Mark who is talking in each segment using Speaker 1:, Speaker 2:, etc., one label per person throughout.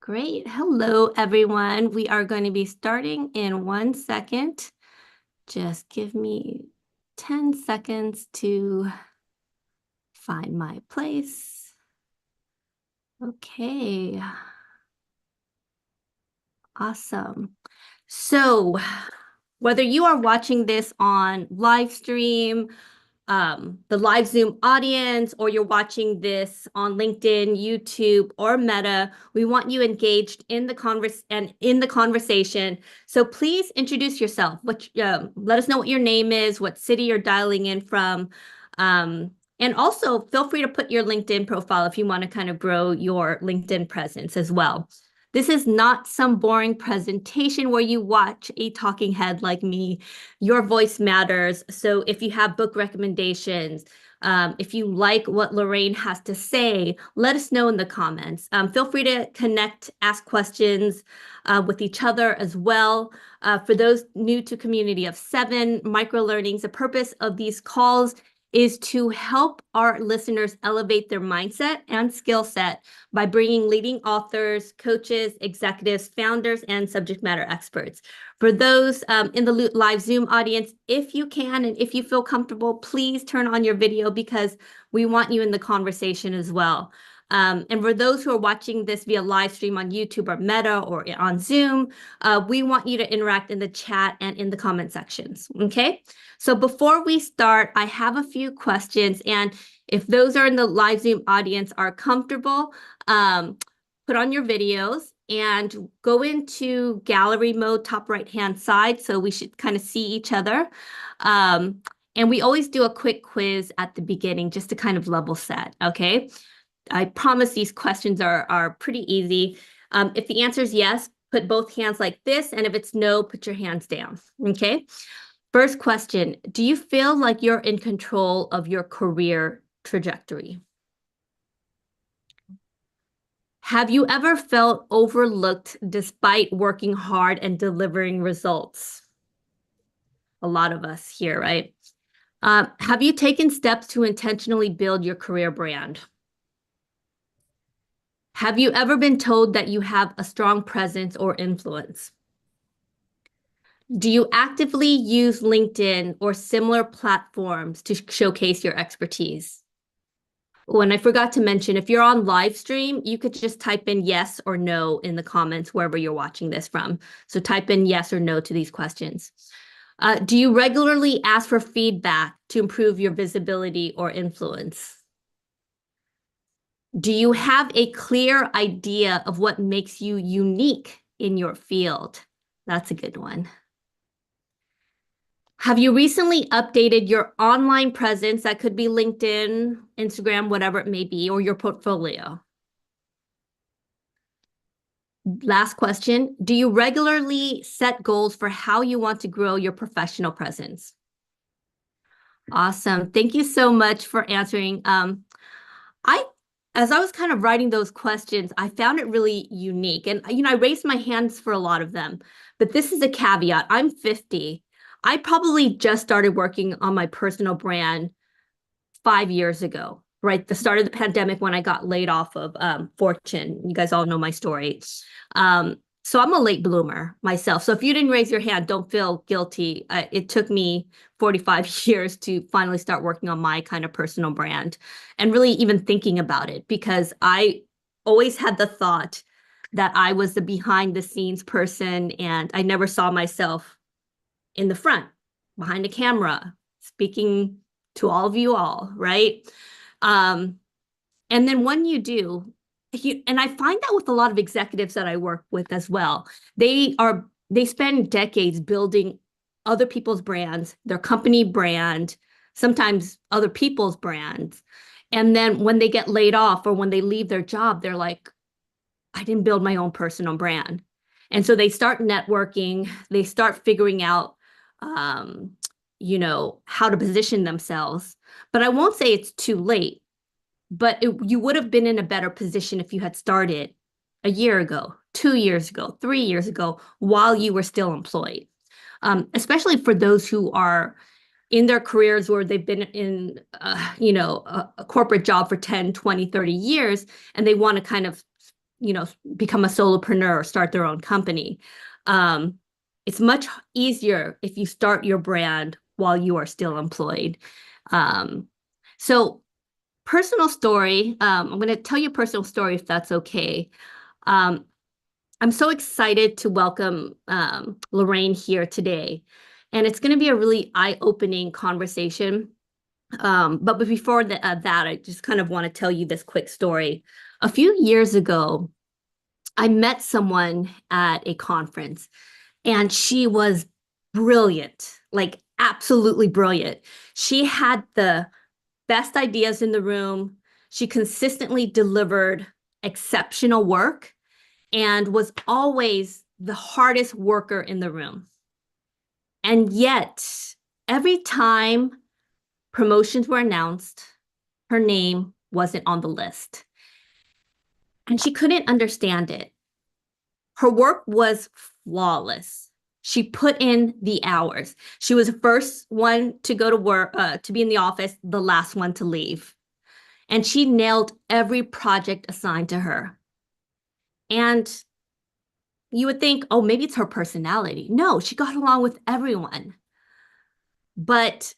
Speaker 1: Great. Hello, everyone. We are going to be starting in 1 second. Just give me 10 seconds to find my place. Okay. Awesome. So, whether you are watching this on live stream, the live Zoom audience, or you're watching this on LinkedIn, YouTube, or Meta, we want you engaged in the conversation. So please introduce yourself. Let us know what your name is, what city you're dialing in from. And also feel free to put your LinkedIn profile if you want to kind of grow your LinkedIn presence as well. This is not some boring presentation where you watch a talking head like me. Your voice matters. So if you have book recommendations, if you like what Lorraine has to say, let us know in the comments. Feel free to connect, ask questions with each other as well. For those new to Community of Seven, microlearnings, the purpose of these calls is to help our listeners elevate their mindset and skill set by bringing leading authors, coaches, executives, founders, and subject matter experts. For those in the live Zoom audience, if you can and if you feel comfortable, please turn on your video because we want you in the conversation as well. And for those who are watching this via live stream on YouTube or Meta or on Zoom, we want you to interact in the chat and in the comment sections, okay? So before we start, I have a few questions, and if those are in the live Zoom audience are comfortable, put on your videos and go into gallery mode, top right-hand side, so we should kind of see each other. And we always do a quick quiz at the beginning just to kind of level set, okay? I promise these questions are pretty easy. If the answer is yes, put both hands like this, and if it's no, put your hands down, okay? First question, do you feel like you're in control of your career trajectory? Have you ever felt overlooked despite working hard and delivering results? A lot of us here, right? Have you taken steps to intentionally build your career brand? Have you ever been told that you have a strong presence or influence? Do you actively use LinkedIn or similar platforms to showcase your expertise? Oh, and I forgot to mention, if you're on live stream, you could just type in yes or no in the comments wherever you're watching this from. So type in yes or no to these questions. Do you regularly ask for feedback to improve your visibility or influence? Do you have a clear idea of what makes you unique in your field? That's a good one. Have you recently updated your online presence? That could be LinkedIn, Instagram, whatever it may be, or your portfolio. Last question. Do you regularly set goals for how you want to grow your professional presence? Awesome. Thank you so much for answering. As I was kind of writing those questions, I found it really unique. And, I raised my hands for a lot of them, but this is a caveat. I'm 50. I probably just started working on my personal brand 5 years ago, right? The start of the pandemic when I got laid off of Fortune. You guys all know my story. So I'm a late bloomer myself. So if you didn't raise your hand, don't feel guilty. It took me 45 years to finally start working on my kind of personal brand and really even thinking about it, because I always had the thought that I was the behind the scenes person and I never saw myself in the front, behind a camera, speaking to all of you all, right? And then when you do, and I find that with a lot of executives that I work with as well, they spend decades building other people's brands, their company brand, sometimes other people's brands. And then when they get laid off or when they leave their job, they're like, I didn't build my own personal brand. And so they start networking, they start figuring out, how to position themselves. But I won't say it's too late, but you would have been in a better position if you had started a year ago, 2 years ago, 3 years ago, while you were still employed. Especially for those who are in their careers where they've been in, a corporate job for 10, 20, 30 years, and they want to kind of, become a solopreneur or start their own company. It's much easier if you start your brand while you are still employed. So personal story, I'm going to tell you a personal story if that's okay. Um, I'm so excited to welcome Lorraine here today. And it's going to be a really eye-opening conversation. But before that, I just kind of want to tell you this quick story. A few years ago, I met someone at a conference, and she was brilliant, like absolutely brilliant. She had the best ideas in the room. She consistently delivered exceptional work and was always the hardest worker in the room. And yet, every time promotions were announced, her name wasn't on the list. And she couldn't understand it. Her work was flawless. She put in the hours. She was the first one to go to work, to be in the office, the last one to leave. And she nailed every project assigned to her. And you would think, oh, maybe it's her personality. No, she got along with everyone. But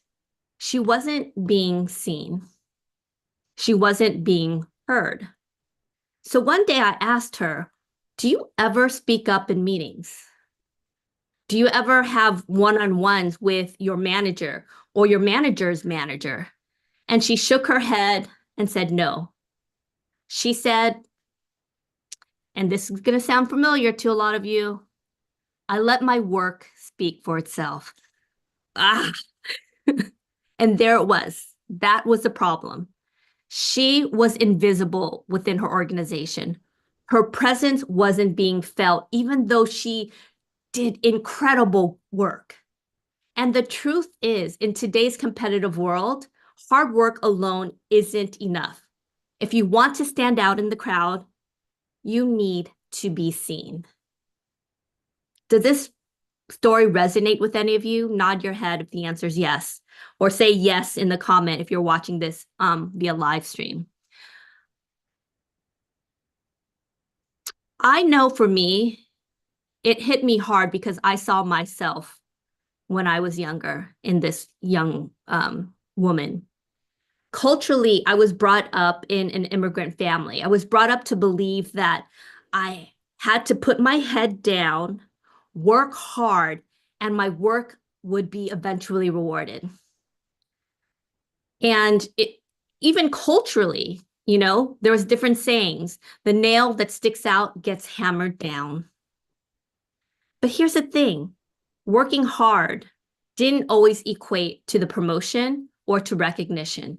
Speaker 1: she wasn't being seen. She wasn't being heard. So one day I asked her, do you ever speak up in meetings? Do you ever have one-on-ones with your manager or your manager's manager? And she shook her head and said no. She said, and this is going to sound familiar to a lot of you, I let my work speak for itself. Ah. And there it was. That was the problem. She was invisible within her organization. Her presence wasn't being felt, even though she did incredible work. And the truth is, in today's competitive world, hard work alone isn't enough. If you want to stand out in the crowd, you need to be seen. Does this story resonate with any of you? Nod your head if the answer is yes, or say yes in the comment if you're watching this via live stream. I know for me, it hit me hard because I saw myself when I was younger in this young woman. Culturally, I was brought up in an immigrant family. I was brought up to believe that I had to put my head down, work hard, and my work would be eventually rewarded. And even culturally, there was different sayings. The nail that sticks out gets hammered down. But here's the thing, working hard didn't always equate to the promotion or to recognition.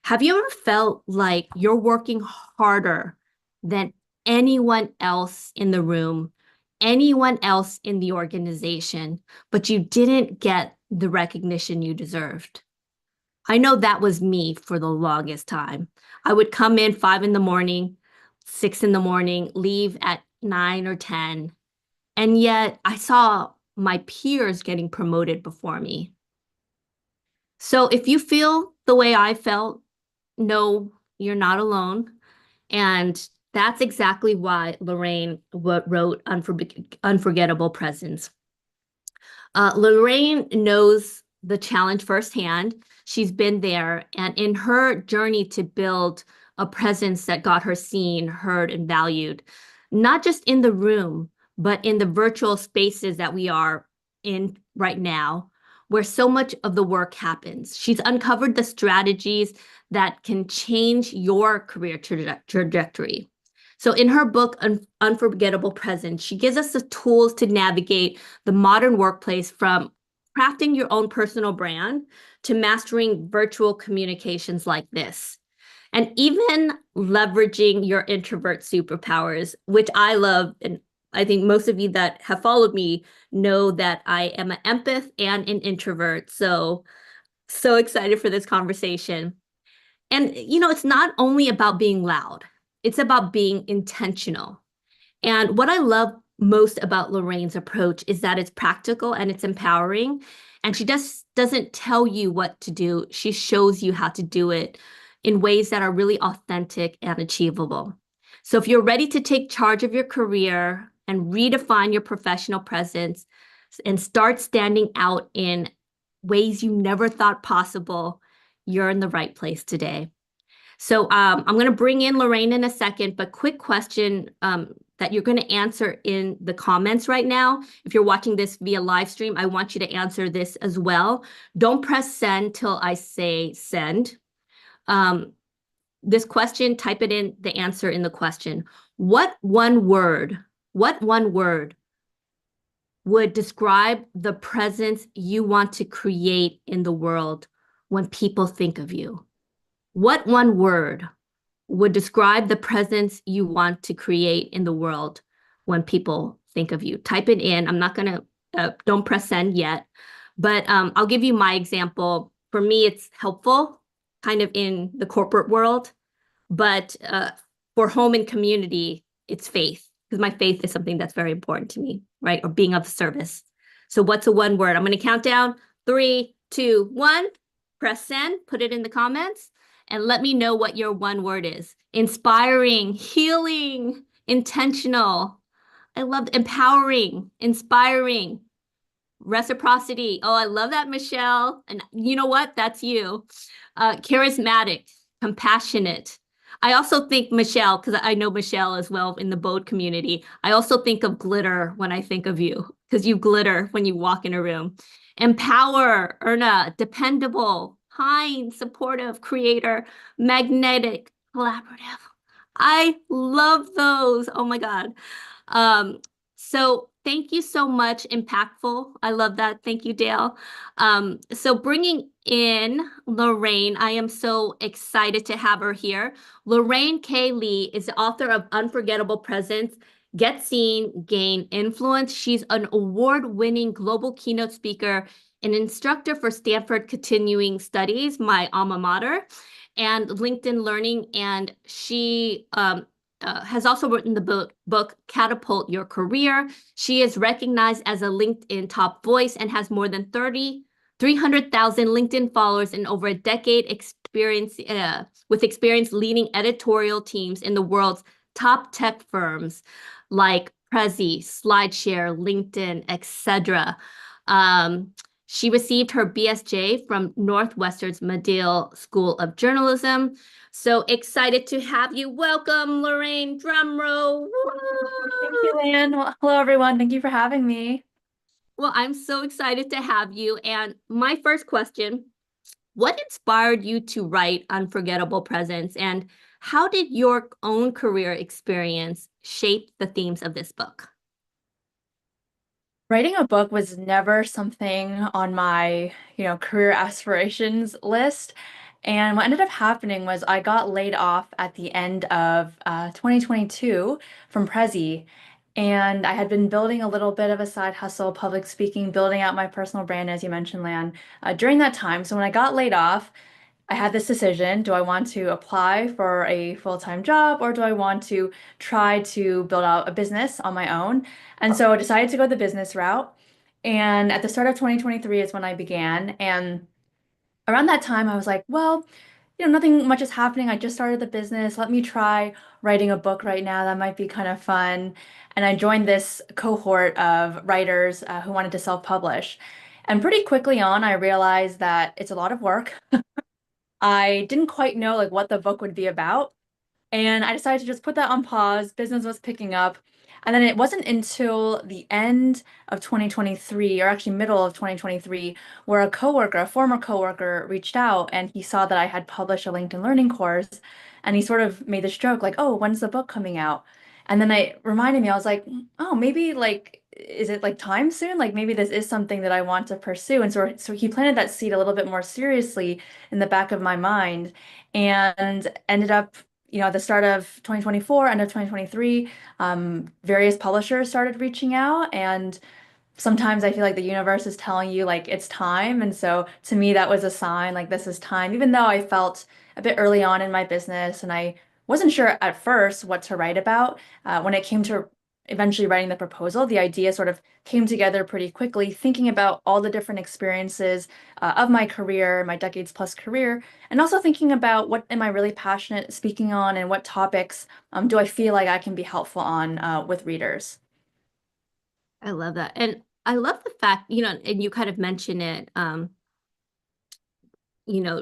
Speaker 1: Have you ever felt like you're working harder than anyone else in the room, anyone else in the organization, but you didn't get the recognition you deserved? I know that was me for the longest time. I would come in 5 in the morning, 6 in the morning, leave at 9 or 10. And yet I saw my peers getting promoted before me. So if you feel the way I felt, no, you're not alone. And that's exactly why Lorraine wrote Unforgettable Presence. Lorraine knows the challenge firsthand. She's been there. And in her journey to build a presence that got her seen, heard, and valued, not just in the room, but in the virtual spaces that we are in right now, where so much of the work happens. She's uncovered the strategies that can change your career trajectory. So in her book, Unforgettable Presence, she gives us the tools to navigate the modern workplace, from crafting your own personal brand to mastering virtual communications like this, and even leveraging your introvert superpowers, which I love. And I think most of you that have followed me know that I am an empath and an introvert. So excited for this conversation. And, it's not only about being loud, it's about being intentional. And what I love most about Lorraine's approach is that it's practical and it's empowering. And she just doesn't tell you what to do. She shows you how to do it in ways that are really authentic and achievable. So if you're ready to take charge of your career and redefine your professional presence and start standing out in ways you never thought possible, you're in the right place today. So I'm going to bring in Lorraine in a second, but quick question that you're going to answer in the comments right now. If you're watching this via live stream, I want you to answer this as well. Don't press send till I say send. This question, type it in the answer in the question. What one word would describe the presence you want to create in the world when people think of you? What one word would describe the presence you want to create in the world when people think of you? Type it in. I'm not going to, don't press send yet, but I'll give you my example. For me, it's helpful kind of in the corporate world, but for home and community, it's faith, because my faith is something that's very important to me, right? Or being of service. So what's a one word? I'm going to count down 3, 2, 1. Press send, put it in the comments, and let me know what your one word is. Inspiring, healing, intentional. I love empowering, inspiring, reciprocity. Oh, I love that, Michelle. And you know what? That's you. Charismatic, compassionate. I also think Michelle, because I know Michelle as well in the boat community. I also think of glitter when I think of you, because you glitter when you walk in a room. Empower, Erna, dependable, kind, supportive, creator, magnetic, collaborative. I love those. Oh my God. So thank you so much, impactful. I love that. Thank you, Dale. So bringing in Lorraine, I am so excited to have her here. Lorraine K. Lee is the author of Unforgettable Presence, Get Seen, Gain Influence. She's an award-winning global keynote speaker, an instructor for Stanford Continuing Studies, my alma mater, and LinkedIn Learning. And she has also written the book Catapult Your Career. She is recognized as a LinkedIn top voice and has more than 300,000 LinkedIn followers and over a decade experience with experience leading editorial teams in the world's top tech firms like Prezi, SlideShare, LinkedIn, etc. She received her BSJ from Northwestern's Medill School of Journalism. So excited to have you. Welcome, Lorraine. Drum roll.
Speaker 2: Thank you, Lan. Well, hello, everyone. Thank you for having me.
Speaker 1: Well, I'm so excited to have you. And my first question, what inspired you to write Unforgettable Presence? And how did your own career experience shape the themes of this book?
Speaker 2: Writing a book was never something on my, career aspirations list. And what ended up happening was I got laid off at the end of 2022 from Prezi. And I had been building a little bit of a side hustle, public speaking, building out my personal brand, as you mentioned, Lan, during that time. So when I got laid off, I had this decision. Do I want to apply for a full-time job or do I want to try to build out a business on my own? And so I decided to go the business route. And at the start of 2023 is when I began. And around that time, I was like, well, nothing much is happening. I just started the business. Let me try writing a book right now. That might be kind of fun. And I joined this cohort of writers who wanted to self-publish. And pretty quickly on, I realized that it's a lot of work. I didn't quite know like what the book would be about. And I decided to just put that on pause. Business was picking up. And then it wasn't until the end of 2023, or actually middle of 2023, where a former coworker, reached out and he saw that I had published a LinkedIn Learning course. And he sort of made this joke like, oh, when's the book coming out? And then it reminded me, I was like, oh, maybe like, is it like time soon? Like maybe this is something that I want to pursue. And so he planted that seed a little bit more seriously in the back of my mind and ended up at the start of 2024, end of 2023, various publishers started reaching out, and sometimes I feel like the universe is telling you like it's time. And so to me, that was a sign like this is time, even though I felt a bit early on in my business and I wasn't sure at first what to write about. When it came to eventually writing the proposal, the idea sort of came together pretty quickly, thinking about all the different experiences of my career, my decades plus career, and also thinking about what am I really passionate speaking on and what topics do I feel like I can be helpful on with readers.
Speaker 1: I love that. And I love the fact, and you kind of mentioned it,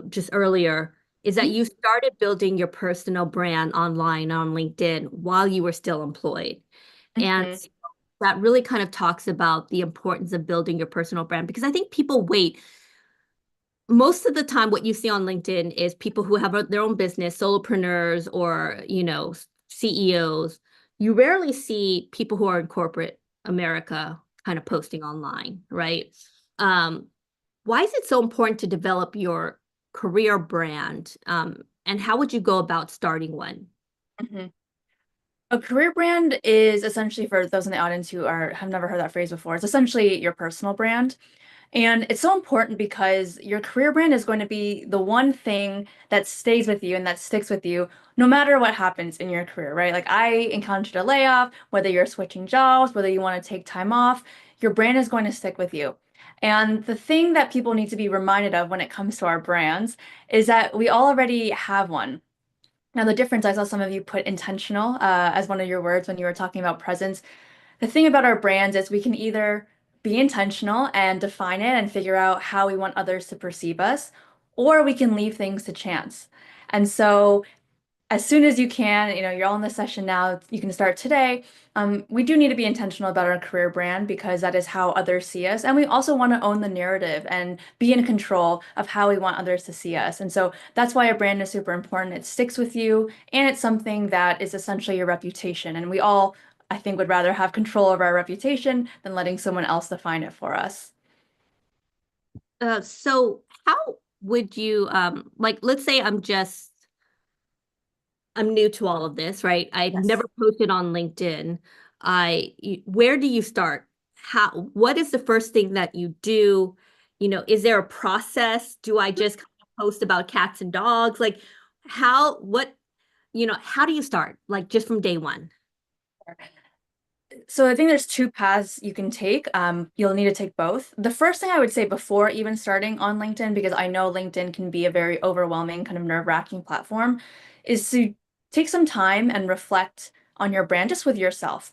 Speaker 1: just earlier, is that
Speaker 2: Mhm.
Speaker 1: you started building your personal brand online on LinkedIn while you were still employed. And
Speaker 2: Mhm.
Speaker 1: that really kind of talks about the importance of building your personal brand because I think people wait. Most of the time, what you see on LinkedIn is people who have their own business, solopreneurs or, CEOs. You rarely see people who are in corporate America kind of posting online, right? Um, why is it so important to develop your career brand? And how would you go about starting one?
Speaker 2: Mhm. A career brand is essentially, for those in the audience who are have never heard that phrase before, it's essentially your personal brand. And it's so important because your career brand is going to be the one thing that stays with you and that sticks with you no matter what happens in your career, right? Like I encountered a layoff, whether you're switching jobs, whether you want to take time off, your brand is going to stick with you. And the thing that people need to be reminded of when it comes to our brands is that we already have one. Now, the difference, I saw some of you put intentional as one of your words when you were talking about presence. The thing about our brands is we can either be intentional and define it and figure out how we want others to perceive us, or we can leave things to chance. And so as soon as you can, you're all in the session now, you can start today. We do need to be intentional about our career brand because that is how others see us. And we also want to own the narrative and be in control of how we want others to see us. And so that's why a brand is super important. It sticks with you and it's something that is essentially your reputation. And we all, I think, would rather have control of our reputation than letting someone else define it for us.
Speaker 1: So how would you like let's say I'm new to all of this, right? I've
Speaker 2: Yes.
Speaker 1: never posted on LinkedIn. Where do you start? What is the first thing that you do? Is there a process? Do I just kind of post about cats and dogs? Like how do you start? Like just from day one?
Speaker 2: So I think there's two paths you can take. You'll need to take both. The first thing I would say before even starting on LinkedIn, because I know LinkedIn can be a very overwhelming, kind of nerve-wracking platform, is to take some time and reflect on your brand just with yourself.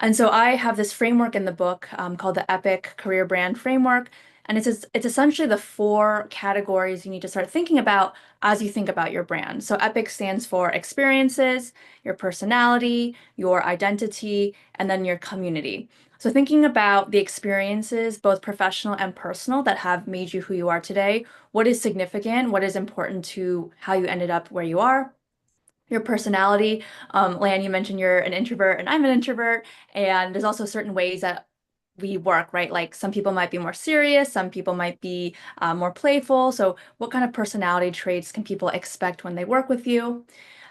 Speaker 2: And so I have this framework in the book called the Epic Career Brand Framework. And it's essentially the four categories you need to start thinking about as you think about your brand. So Epic stands for experiences, your personality, your identity, and then your community. So thinking about the experiences, both professional and personal, that have made you who you are today, what is significant, what is important to how you ended up where you are, your personality. Lan, you mentioned you're an introvert and I'm an introvert, and there's also certain ways that we work, right? Like some people might be more serious, some people might be more playful. So, what kind of personality traits can people expect when they work with you?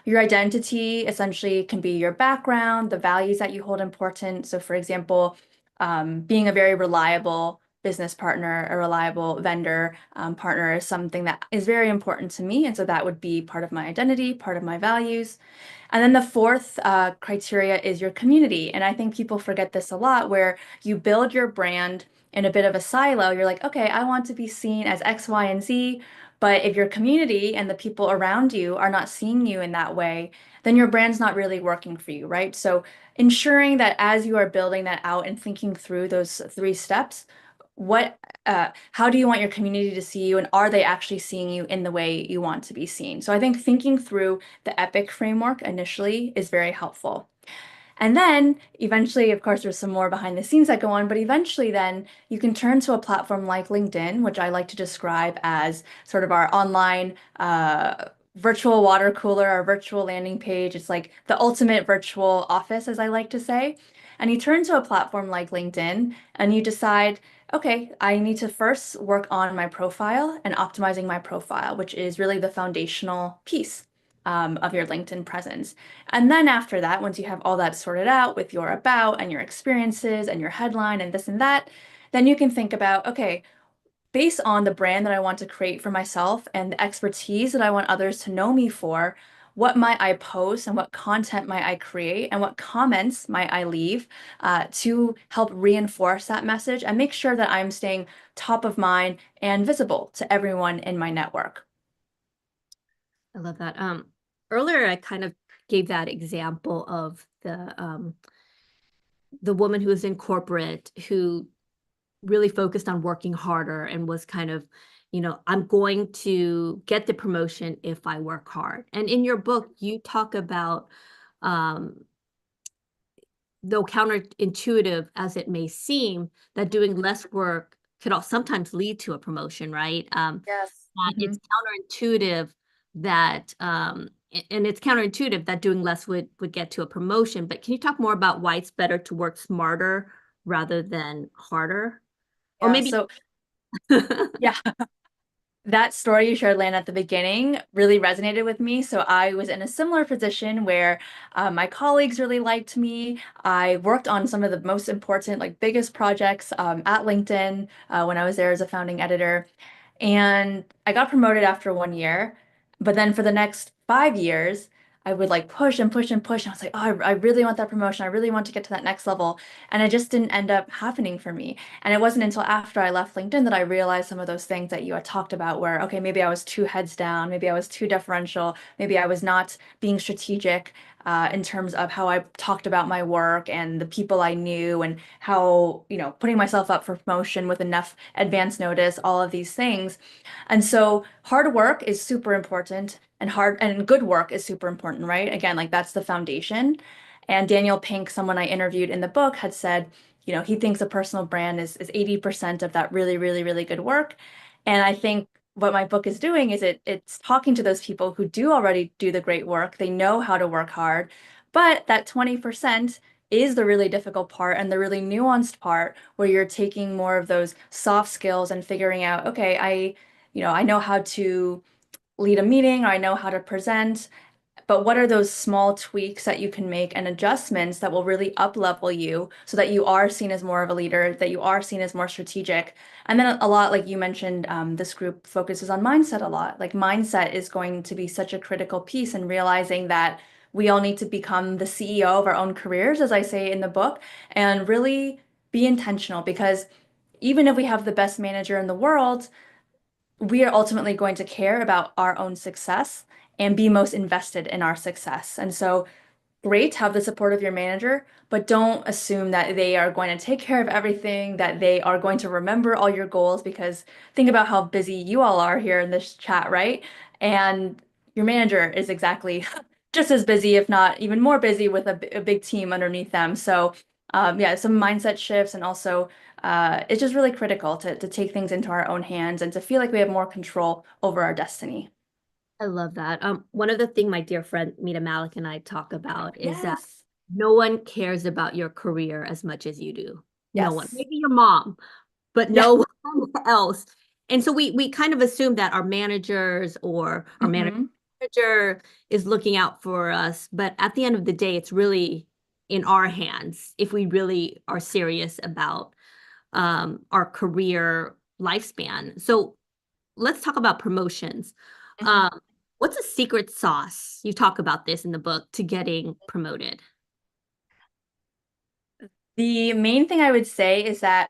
Speaker 2: Your identity essentially can be your background, the values that you hold important. So, for example, being a very reliable business partner, a reliable vendor partner is something that is very important to me. And so that would be part of my identity, part of my values. And then the fourth criteria is your community. And I think people forget this a lot, where you build your brand in a bit of a silo. You're like, okay, I want to be seen as X, Y, and Z. But if your community and the people around you are not seeing you in that way, then your brand's not really working for you, right? So ensuring that as you are building that out and thinking through those three steps, what how do you want your community to see you, and are they actually seeing you in the way you want to be seen? So I think thinking through the EPIC framework initially is very helpful. And then eventually, of course, there's some more behind the scenes that go on, but eventually then you can turn to a platform like LinkedIn, which I like to describe as sort of our online virtual water cooler, our virtual landing page. It's like the ultimate virtual office, as I like to say. And you turn to a platform like LinkedIn and you decide, okay, I need to first work on my profile and optimizing my profile, which is really the foundational piece of your LinkedIn presence. And then after that, once you have all that sorted out with your about and your experiences and your headline and this and that, then you can think about, okay, based on the brand that I want to create for myself and the expertise that I want others to know me for, what might I post and what content might I create and what comments might I leave to help reinforce that message and make sure that I'm staying top of mind and visible to everyone in my network.
Speaker 1: I love that. Earlier I kind of gave that example of the woman who was in corporate who really focused on working harder and was kind of, I'm going to get the promotion if I work hard. And in your book, you talk about, um, though counterintuitive as it may seem, that doing less work could all sometimes lead to a promotion, right?
Speaker 2: Yes.
Speaker 1: That
Speaker 2: Hmm.
Speaker 1: it's counterintuitive that, and it's counterintuitive that doing less would get to a promotion. But can you talk more about why it's better to work smarter rather than harder? Or
Speaker 2: Yeah.
Speaker 1: maybe
Speaker 2: So, yeah. That story you shared, Lan, at the beginning really resonated with me. So I was in a similar position where my colleagues really liked me. I worked on some of the most important, like biggest projects at LinkedIn when I was there as a founding editor. And I got promoted after 1 year. But then for the next 5 years, I would like push and push and push. And I was like, oh, I really want that promotion. I really want to get to that next level. And it just didn't end up happening for me. And it wasn't until after I left LinkedIn that I realized some of those things that you had talked about, where, okay, maybe I was too heads down. Maybe I was too deferential. Maybe I was not being strategic. In terms of how I talked about my work and the people I knew and how, putting myself up for promotion with enough advance notice, all of these things. And so hard work is super important and hard and good work is super important, right? Again, like that's the foundation. And Daniel Pink, someone I interviewed in the book, had said, he thinks a personal brand is 80% of that really, really, really good work. And I think what my book is doing is it's talking to those people who do already do the great work. They know how to work hard, but that 20% is the really difficult part and the really nuanced part where you're taking more of those soft skills and figuring out, okay, I know how to lead a meeting or I know how to present, but what are those small tweaks that you can make and adjustments that will really up level you so that you are seen as more of a leader, that you are seen as more strategic? And then a lot, like you mentioned, this group focuses on mindset a lot. Like mindset is going to be such a critical piece in realizing that we all need to become the CEO of our own careers, as I say in the book, and really be intentional because even if we have the best manager in the world, we are ultimately going to care about our own success and be most invested in our success. And so, great, have the support of your manager, but don't assume that they are going to take care of everything, that they are going to remember all your goals, because think about how busy you all are here in this chat, right? And your manager is exactly just as busy, if not even more busy, with a big team underneath them. So, yeah, some mindset shifts and also it's just really critical to take things into our own hands and to feel like we have more control over our destiny.
Speaker 1: I love that. One of the things my dear friend Mita Malik and I talk about is that
Speaker 2: Yes.
Speaker 1: no one cares about your career as much as you do. No one.
Speaker 2: Yes.
Speaker 1: Maybe your mom, but
Speaker 2: Yeah.
Speaker 1: no one else. And so we kind of assume that our managers or our
Speaker 2: Hmm.
Speaker 1: manager is looking out for us, but at the end of the day, it's really in our hands if we really are serious about our career lifespan. So let's talk about promotions.
Speaker 2: Hmm.
Speaker 1: Um, what's a secret sauce? You talk about this in the book to getting promoted.
Speaker 2: The main thing I would say is that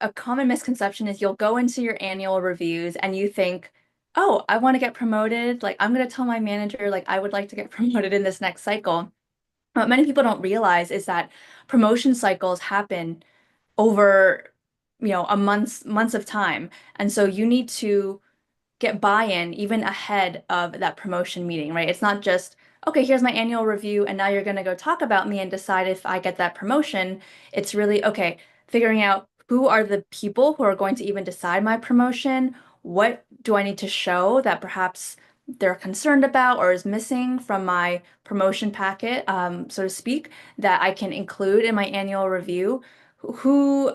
Speaker 2: a common misconception is you'll go into your annual reviews and you think, oh, I want to get promoted. Like, I'm going to tell my manager, like, I would like to get promoted in this next cycle. What many people don't realize is that promotion cycles happen over, a months of time. And so you need to get buy-in even ahead of that promotion meeting, right? It's not just, okay, here's my annual review, and now you're going to go talk about me and decide if I get that promotion. It's really, okay, figuring out who are the people who are going to even decide my promotion. What do I need to show that perhaps they're concerned about or is missing from my promotion packet, so to speak, that I can include in my annual review? Who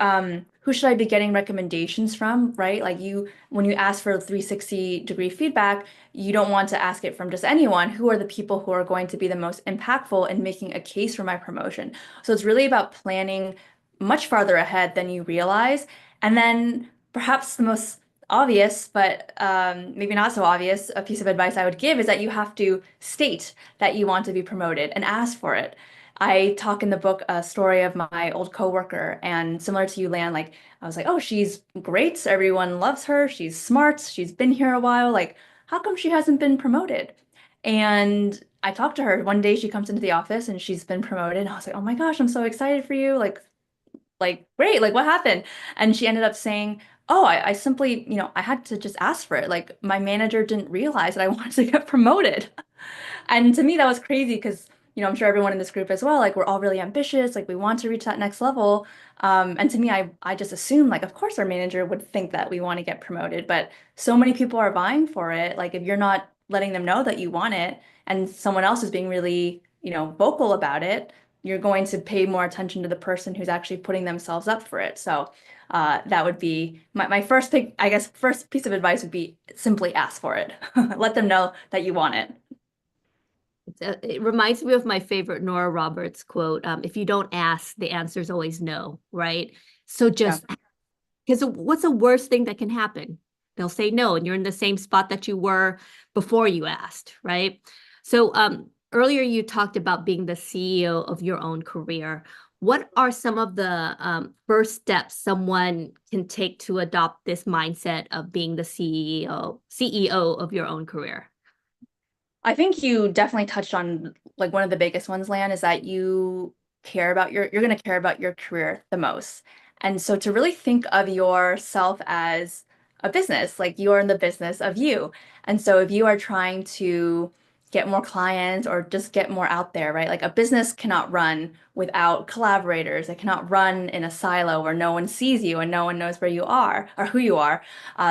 Speaker 2: should I be getting recommendations from, right? Like when you ask for 360-degree feedback, you don't want to ask it from just anyone. Who are the people who are going to be the most impactful in making a case for my promotion? So it's really about planning much farther ahead than you realize. And then perhaps the most obvious, but maybe not so obvious, a piece of advice I would give is that you have to state that you want to be promoted and ask for it. I talk in the book a story of my old coworker, and similar to you, Lan, like I was like, oh, she's great. Everyone loves her. She's smart. She's been here a while. Like, how come she hasn't been promoted? And I talked to her one day. She comes into the office and she's been promoted. And I was like, oh my gosh, I'm so excited for you. Like great, like what happened? And she ended up saying, oh, I simply, I had to just ask for it. Like my manager didn't realize that I wanted to get promoted. And to me, that was crazy because, I'm sure everyone in this group as well, like we're all really ambitious, like we want to reach that next level. And to me, I just assumed like, of course, our manager would think that we want to get promoted, but so many people are vying for it. Like if you're not letting them know that you want it and someone else is being really, vocal about it, you're going to pay more attention to the person who's actually putting themselves up for it. So that would be my first pick, I guess, first piece of advice would be simply ask for it. Let them know that you want it.
Speaker 1: It reminds me of my favorite Nora Roberts quote. If you don't ask, the answer is always no, right? So
Speaker 2: Yeah.
Speaker 1: just because what's the worst thing that can happen? They'll say no, and you're in the same spot that you were before you asked, right? So earlier you talked about being the CEO of your own career. What are some of the first steps someone can take to adopt this mindset of being the CEO of your own career?
Speaker 2: I think you definitely touched on like one of the biggest ones, Lan, is that you're going to care about your career the most. And so to really think of yourself as a business, like you're in the business of you. And so if you are trying to get more clients or just get more out there, right? Like a business cannot run without collaborators. It cannot run in a silo where no one sees you and no one knows where you are or who you are.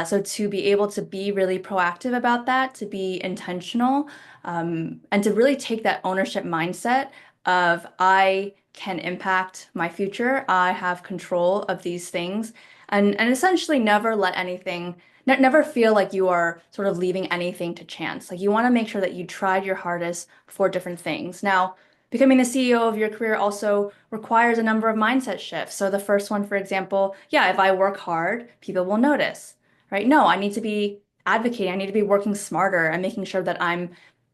Speaker 2: So to be able to be really proactive about that, to be intentional, and to really take that ownership mindset of I can impact my future, I have control of these things, and essentially never let anything, never feel like you are sort of leaving anything to chance. Like you want to make sure that you tried your hardest for different things. Now, becoming the CEO of your career also requires a number of mindset shifts. So the first one, for example, yeah, if I work hard, people will notice, right? No, I need to be advocating. I need to be working smarter and making sure that I'm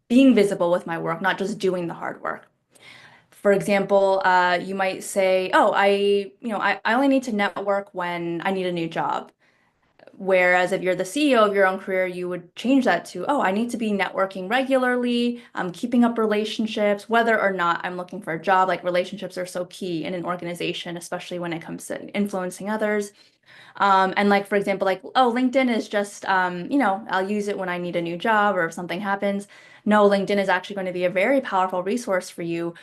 Speaker 2: being visible with my work, not just doing the hard work. For example, you might say, oh, I only need to network when I need a new job. Whereas if you're the CEO of your own career, you would change that to, oh, I need to be networking regularly. I'm keeping up relationships, whether or not I'm looking for a job. Like relationships are so key in an organization, especially when it comes to influencing others. And like, for example, like, oh, LinkedIn is just, I'll use it when I need a new job or if something happens. No, LinkedIn is actually going to be a very powerful resource for you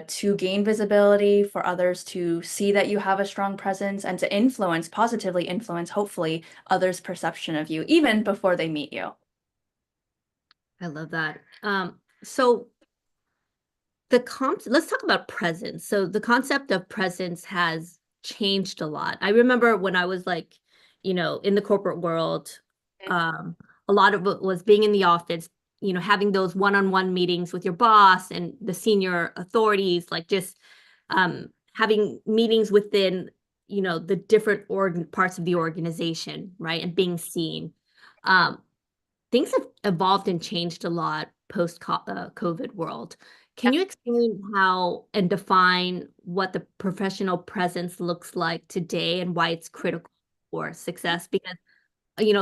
Speaker 2: to gain visibility, for others to see that you have a strong presence and to positively influence, hopefully, others' perception of you, even before they meet you.
Speaker 1: I love that. So let's talk about presence. So the concept of presence has changed a lot. I remember when I was like, in the corporate world, um, a lot of it was being in the office, having those one-on-one meetings with your boss and the senior authorities, like just having meetings within, the different parts of the organization, right? And being seen. Um, Things have evolved and changed a lot post COVID world. Can you explain how and define what the professional presence looks like today and why it's critical for success? Because,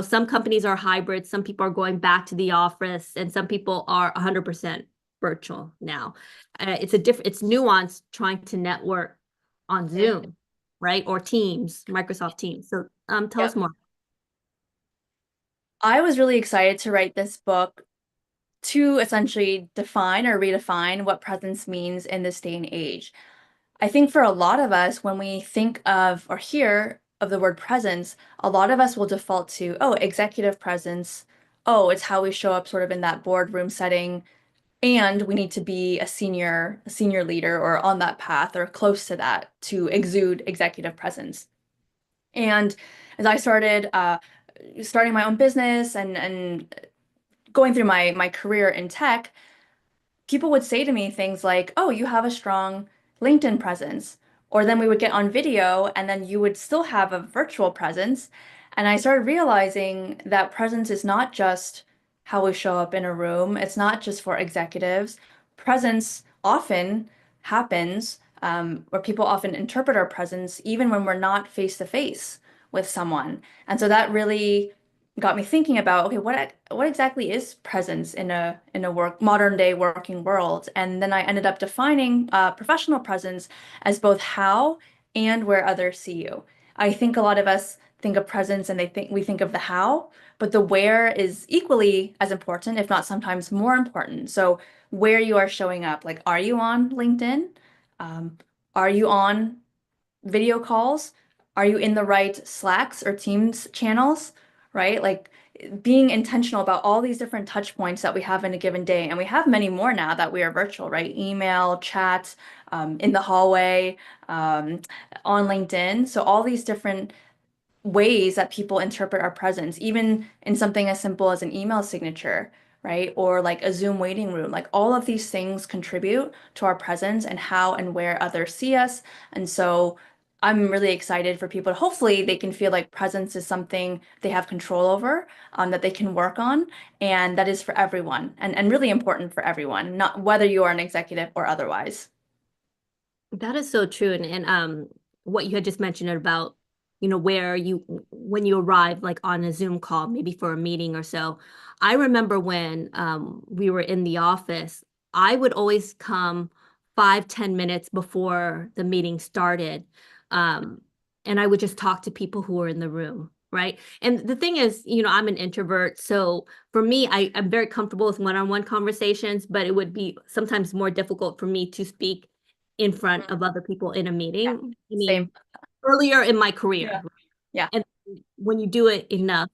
Speaker 1: some companies are hybrid, some people are going back to the office, and some people are 100% virtual now. It's nuanced trying to network on
Speaker 2: Mhm.
Speaker 1: Zoom, right? Or Teams, Microsoft Teams. So tell us
Speaker 2: Yep.
Speaker 1: more.
Speaker 2: I was really excited to write this book to essentially define or redefine what presence means in this day and age. I think for a lot of us, when we think of or hear of the word presence, a lot of us will default to, oh, executive presence. Oh, it's how we show up sort of in that boardroom setting. And we need to be a senior leader or on that path or close to that to exude executive presence. And as I started starting my own business and going through my career in tech, people would say to me things like, oh, you have a strong LinkedIn presence. Or then we would get on video and then you would still have a virtual presence. And I started realizing that presence is not just how we show up in a room, it's not just for executives. Presence often happens, or people often interpret our presence even when we're not face to face with someone. And so that really got me thinking about, okay, what exactly is presence in a work modern day working world? And then I ended up defining professional presence as both how and where others see you. I think a lot of us think of presence and we think of the how, but the where is equally as important, if not sometimes more important. So where you are showing up, like are you on LinkedIn? Um, are you on video calls? Are you in the right Slacks or Teams channels? Right? Like being intentional about all these different touch points that we have in a given day. And we have many more now that we are virtual, right? Email, chat, in the hallway, um, on LinkedIn. So all these different ways that people interpret our presence, even in something as simple as an email signature, right? Or like a Zoom waiting room. Like all of these things contribute to our presence and how and where others see us. And so I'm really excited for people to hopefully they can feel like presence is something they have control over, that they can work on, and that is for everyone and really important for everyone, not whether you are an executive or otherwise.
Speaker 1: That is so true. And what you had just mentioned about, where you when you arrive like on a Zoom call, maybe for a meeting or so. I remember when we were in the office, I would always come 5, 10 minutes before the meeting started. Um, and I would just talk to people who were in the room, right? And the thing is, I'm an introvert, so for me, I'm very comfortable with one-on-one conversations, but it would be sometimes more difficult for me to speak in front
Speaker 2: Mm.
Speaker 1: of other people in a
Speaker 2: Yeah,
Speaker 1: meeting. I
Speaker 2: same.
Speaker 1: mean, earlier in my
Speaker 2: Yeah.
Speaker 1: career.
Speaker 2: Yeah.
Speaker 1: And when you do it enough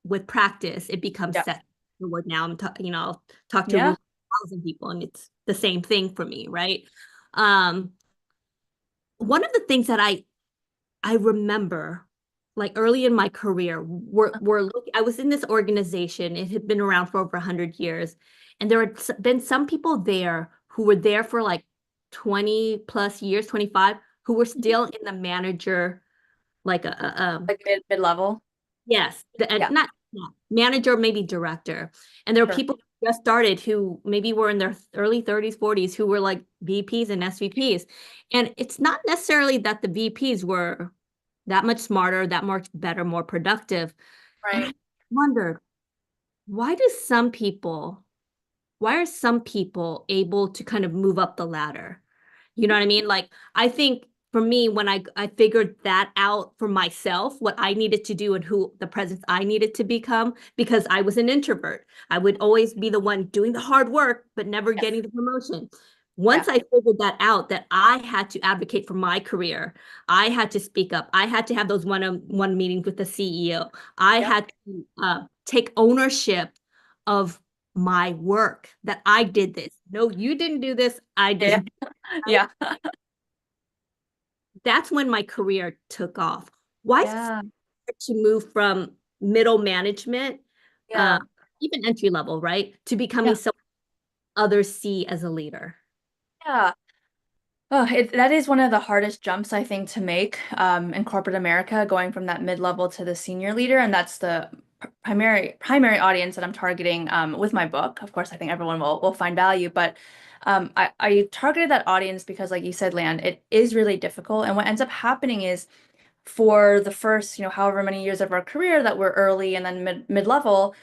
Speaker 1: with practice, it becomes
Speaker 2: Yeah.
Speaker 1: set. The word now I'll talk to a room
Speaker 2: Yeah.
Speaker 1: of 1,000 people and it's the same thing for me, right? Um, one of the things that I remember like early in my career, I was in this organization. It had been around for over 100 years. And there had been some people there who were there for like 20 plus years, 25, who were still in the manager, like
Speaker 2: Like mid-level.
Speaker 1: yes, and
Speaker 2: Yeah,
Speaker 1: not yeah, manager, maybe director. And there were
Speaker 2: sure.
Speaker 1: people who just started who maybe were in their early 30s, 40s, who were like VPs and SVPs. And it's not necessarily that the VPs were that much smarter, that much better, more productive. And
Speaker 2: Right.
Speaker 1: I wondered, why do some people, why are some people able to kind of move up the ladder? You know what I mean? Like, I think for me, when I figured that out for myself, what I needed to do and who the presence I needed to become, because I was an introvert, I would always be the one doing the hard work, but never
Speaker 2: Yes.
Speaker 1: getting the promotion.
Speaker 2: Yeah.
Speaker 1: Once I figured that out, that I had to advocate for my career, I had to speak up, I had to have those one-on-one meetings with the CEO, I
Speaker 2: Yep.
Speaker 1: had to take ownership of my work that I did this. No, you didn't do this. I
Speaker 2: Yeah.
Speaker 1: did.
Speaker 2: Yeah.
Speaker 1: That's when my career took off. Why is it
Speaker 2: Yeah.
Speaker 1: hard to move from middle management, uh,
Speaker 2: Yeah.
Speaker 1: even entry level, right, to becoming
Speaker 2: Yeah.
Speaker 1: someone others see as a leader?
Speaker 2: Yeah. Oh, that is one of the hardest jumps I think to make in corporate America, going from that mid-level to the senior leader, and that's the primary audience that I'm targeting with my book. Of course, I think everyone will find value, but I targeted that audience because, like you said, Lan, it is really difficult, and what ends up happening is for the first, however many years of our career that we're early and then mid-level,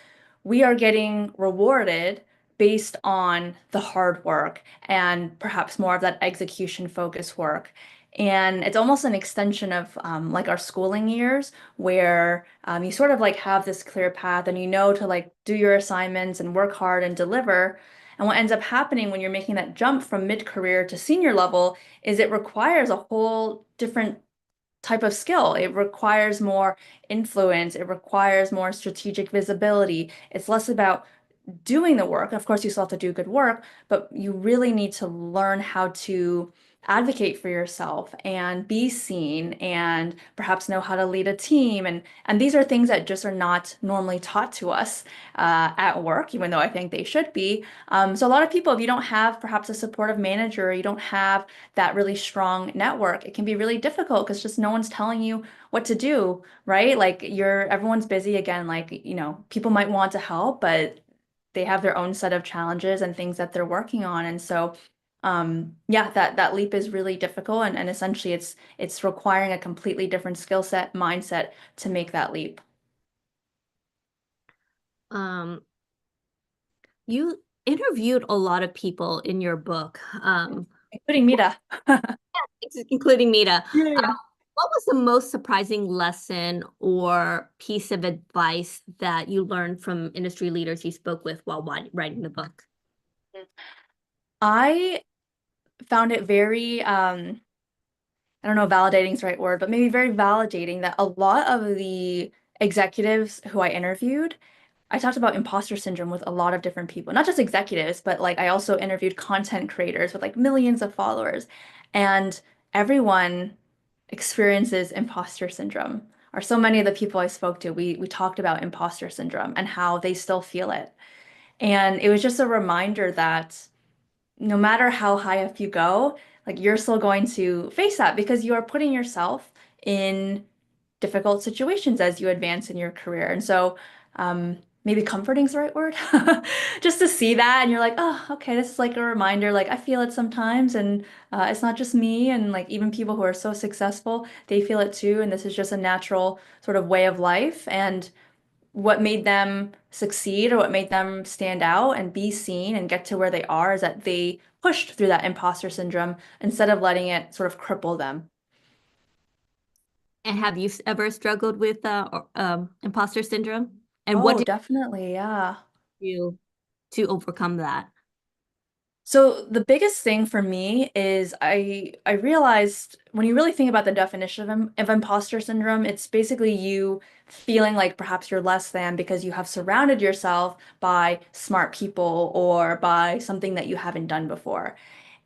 Speaker 2: we are getting rewarded based on the hard work and perhaps more of that execution focus work. And it's almost an extension of like our schooling years where you sort of like have this clear path and you know to like do your assignments and work hard and deliver. And what ends up happening when you're making that jump from mid-career to senior level is it requires a whole different type of skill. It requires more influence. It requires more strategic visibility. It's less about doing the work. Of course, you still have to do good work, but you really need to learn how to advocate for yourself and be seen and perhaps know how to lead a team. And these are things that just are not normally taught to us at work, even though I think they should be. So a lot of people, if you don't have perhaps a supportive manager, or you don't have that really strong network, it can be really difficult because just no one's telling you what to do, right? Like everyone's busy again, like, people might want to help, but they have their own set of challenges and things that they're working on. And so yeah, that leap is really difficult, and essentially it's requiring a completely different skill set, mindset to make that leap.
Speaker 1: Um, you interviewed a lot of people in your book,
Speaker 2: Including Mita.
Speaker 1: including Mita.
Speaker 2: Yeah, yeah.
Speaker 1: What was the most surprising lesson or piece of advice that you learned from industry leaders you spoke with while writing the book?
Speaker 2: I found it very I don't know if validating is the right word, but maybe very validating that a lot of the executives who I interviewed, I talked about imposter syndrome with a lot of different people, not just executives, but like I also interviewed content creators with like millions of followers. And everyone experiences imposter syndrome. Or so many of the people I spoke to, we talked about imposter syndrome and how they still feel it. And it was just a reminder that no matter how high up you go, like you're still going to face that because you are putting yourself in difficult situations as you advance in your career. And so, maybe comforting is the right word. Just to see that and you're like, oh, okay, this is like a reminder. Like I feel it sometimes, and it's not just me. And like even people who are so successful, they feel it too. And this is just a natural sort of way of life. And what made them succeed or what made them stand out and be seen and get to where they are is that they pushed through that imposter syndrome instead of letting it sort of cripple them.
Speaker 1: And have you ever struggled with imposter syndrome? And what
Speaker 2: Oh,
Speaker 1: did
Speaker 2: definitely. Yeah.
Speaker 1: you do to overcome that?
Speaker 2: So the biggest thing for me is I realized when you really think about the definition of imposter syndrome, it's basically you feeling like perhaps you're less than because you have surrounded yourself by smart people or by something that you haven't done before.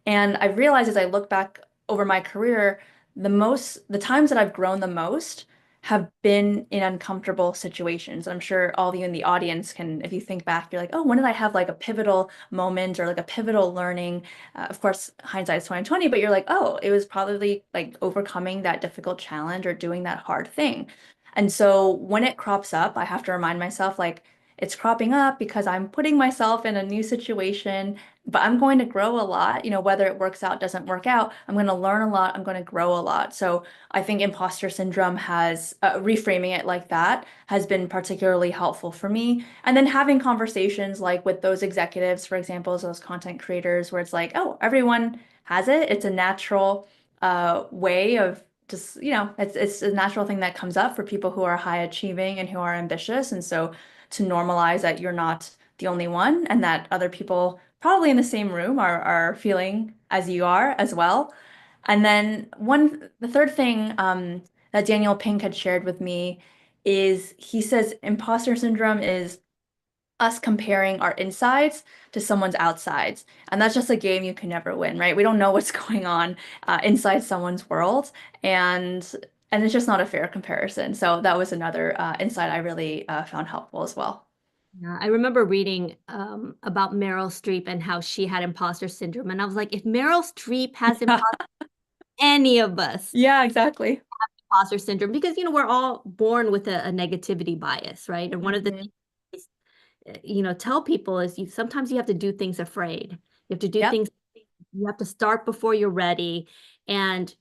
Speaker 2: And I've realized as I look back over my career, the times that I've grown the most have been in uncomfortable situations. I'm sure all of you in the audience can, if you think back, you're like, oh, when did I have like a pivotal moment or like a pivotal learning? Of course, hindsight is 2020, but you're like, oh, it was probably like overcoming that difficult challenge or doing that hard thing. And so when it crops up, I have to remind myself like, it's cropping up because I'm putting myself in a new situation, but I'm going to grow a lot. Whether it works out, doesn't work out, I'm going to learn a lot, I'm going to grow a lot. So I think imposter syndrome has reframing it like that has been particularly helpful for me. And then having conversations like with those executives, for example, as those content creators, where it's like, oh, everyone has it. It's a natural way of just, it's a natural thing that comes up for people who are high achieving and who are ambitious. And so to normalize that you're not the only one and that other people probably in the same room are feeling as you are as well. And then the third thing that Daniel Pink had shared with me is he says imposter syndrome is us comparing our insides to someone's outsides. And that's just a game you can never win, right? We don't know what's going on inside someone's world. And and it's just not a fair comparison. So that was another insight I really found helpful as well.
Speaker 1: Yeah, I remember reading about Meryl Streep and how she had imposter syndrome, and I was like, if Meryl Streep has any of us
Speaker 2: Yeah, exactly.
Speaker 1: imposter syndrome, because we're all born with a negativity bias, right? And one of the
Speaker 2: Hmm.
Speaker 1: things tell people is sometimes you have to do things afraid. You have to do
Speaker 2: Yep.
Speaker 1: things, you have to start before you're ready. And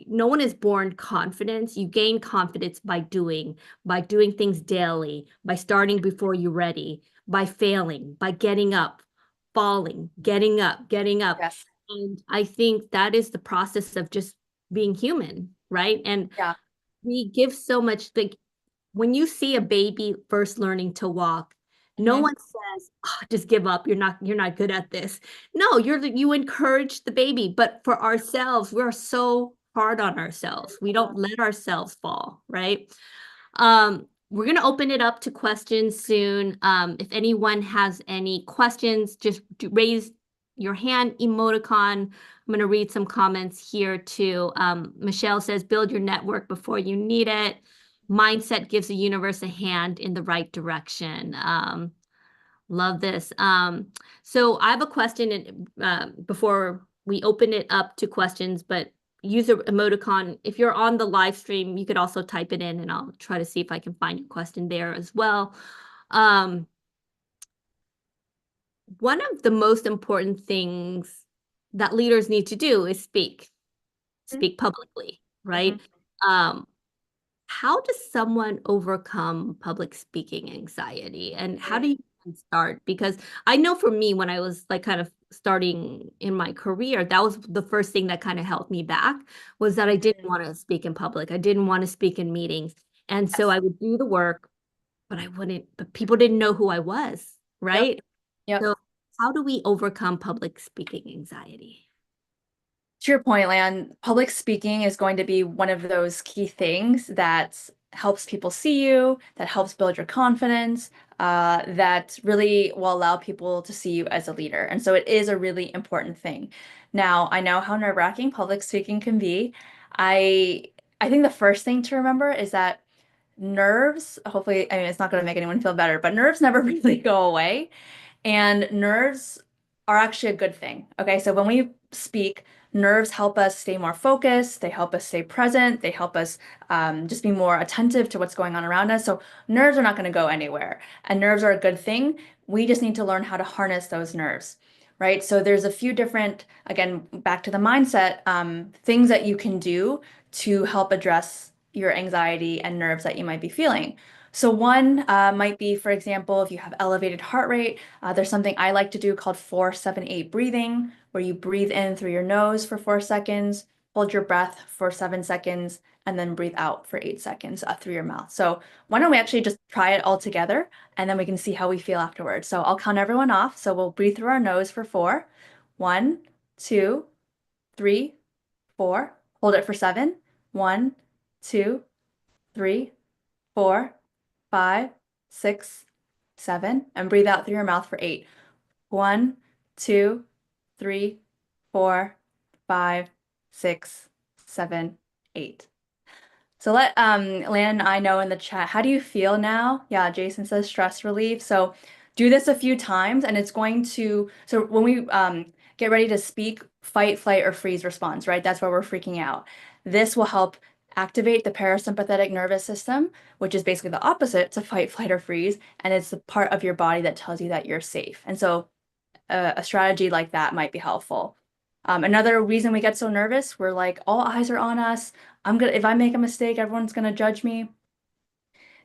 Speaker 1: no one is born confidence. You gain confidence by doing things daily, by starting before you're ready, by failing, by getting up, falling, getting up, getting up.
Speaker 2: Yes.
Speaker 1: And I think that is the process of just being human, right? And
Speaker 2: Yeah.
Speaker 1: we give so much, like when you see a baby first learning to walk, no
Speaker 2: Hmm.
Speaker 1: one says, "Oh, just give up. You're not good at this." No, you encourage the baby, but for ourselves, we're so hard on ourselves. We don't let ourselves fall, right? We're gonna open it up to questions soon. If anyone has any questions, just raise your hand emoticon. I'm going to read some comments here too. Michelle says, build your network before you need it. Mindset gives the universe a hand in the right direction. Love this. So I have a question before we open it up to questions, but use a emoticon. If you're on the live stream, you could also type it in and I'll try to see if I can find a question there as well. Um, one of the most important things that leaders need to do is speak publicly, right?
Speaker 2: Mhm.
Speaker 1: Um, how does someone overcome public speaking anxiety and how do you even start? Because I know for me, when I was like kind of starting in my career, that was the first thing that kind of held me back was that I didn't want to speak in public. I didn't want to speak in meetings. And so
Speaker 2: Yes.
Speaker 1: I would do the work, but people didn't know who I was,
Speaker 2: Yep.
Speaker 1: right?
Speaker 2: Yep.
Speaker 1: So how do we overcome public speaking anxiety?
Speaker 2: To your point, Lan, public speaking is going to be one of those key things that helps people see you, that helps build your confidence, that really will allow people to see you as a leader. And so it is a really important thing. Now, I know how nerve-wracking public speaking can be. I I think the first thing to remember is that nerves, hopefully, I mean, it's not going to make anyone feel better, but nerves never really go away. And nerves are actually a good thing. Okay, so when we speak, nerves help us stay more focused, they help us stay present, they help us just be more attentive to what's going on around us. So nerves are not going to go anywhere, and nerves are a good thing. We just need to learn how to harness those nerves. Right. So there's a few different, again, back to the mindset, things that you can do to help address your anxiety and nerves that you might be feeling. So one might be, for example, if you have elevated heart rate, there's something I like to do called 4-7-8 breathing, where you breathe in through your nose for 4 seconds, hold your breath for 7 seconds, and then breathe out for 8 seconds through your mouth. So why don't we actually just try it all together, and then we can see how we feel afterwards. So I'll count everyone off. So we'll breathe through our nose for 4. 1, 2, 3, 4. Hold it for 7. 1, 2, 3, 4, 5, 6, 7, and breathe out through your mouth for 8. 1, 2, 3, 4, 5, 6, 7, 8. So let Lan and I know in the chat, how do you feel now? Yeah, Jason says stress relief. So do this a few times and it's going to, so when we get ready to speak, fight, flight, or freeze response, right? That's where we're freaking out. This will help activate the parasympathetic nervous system, which is basically the opposite to fight, flight, or freeze. And it's the part of your body that tells you that you're safe. And so a strategy like that might be helpful. Another reason we get so nervous, we're like, all eyes are on us. If I make a mistake, everyone's gonna judge me.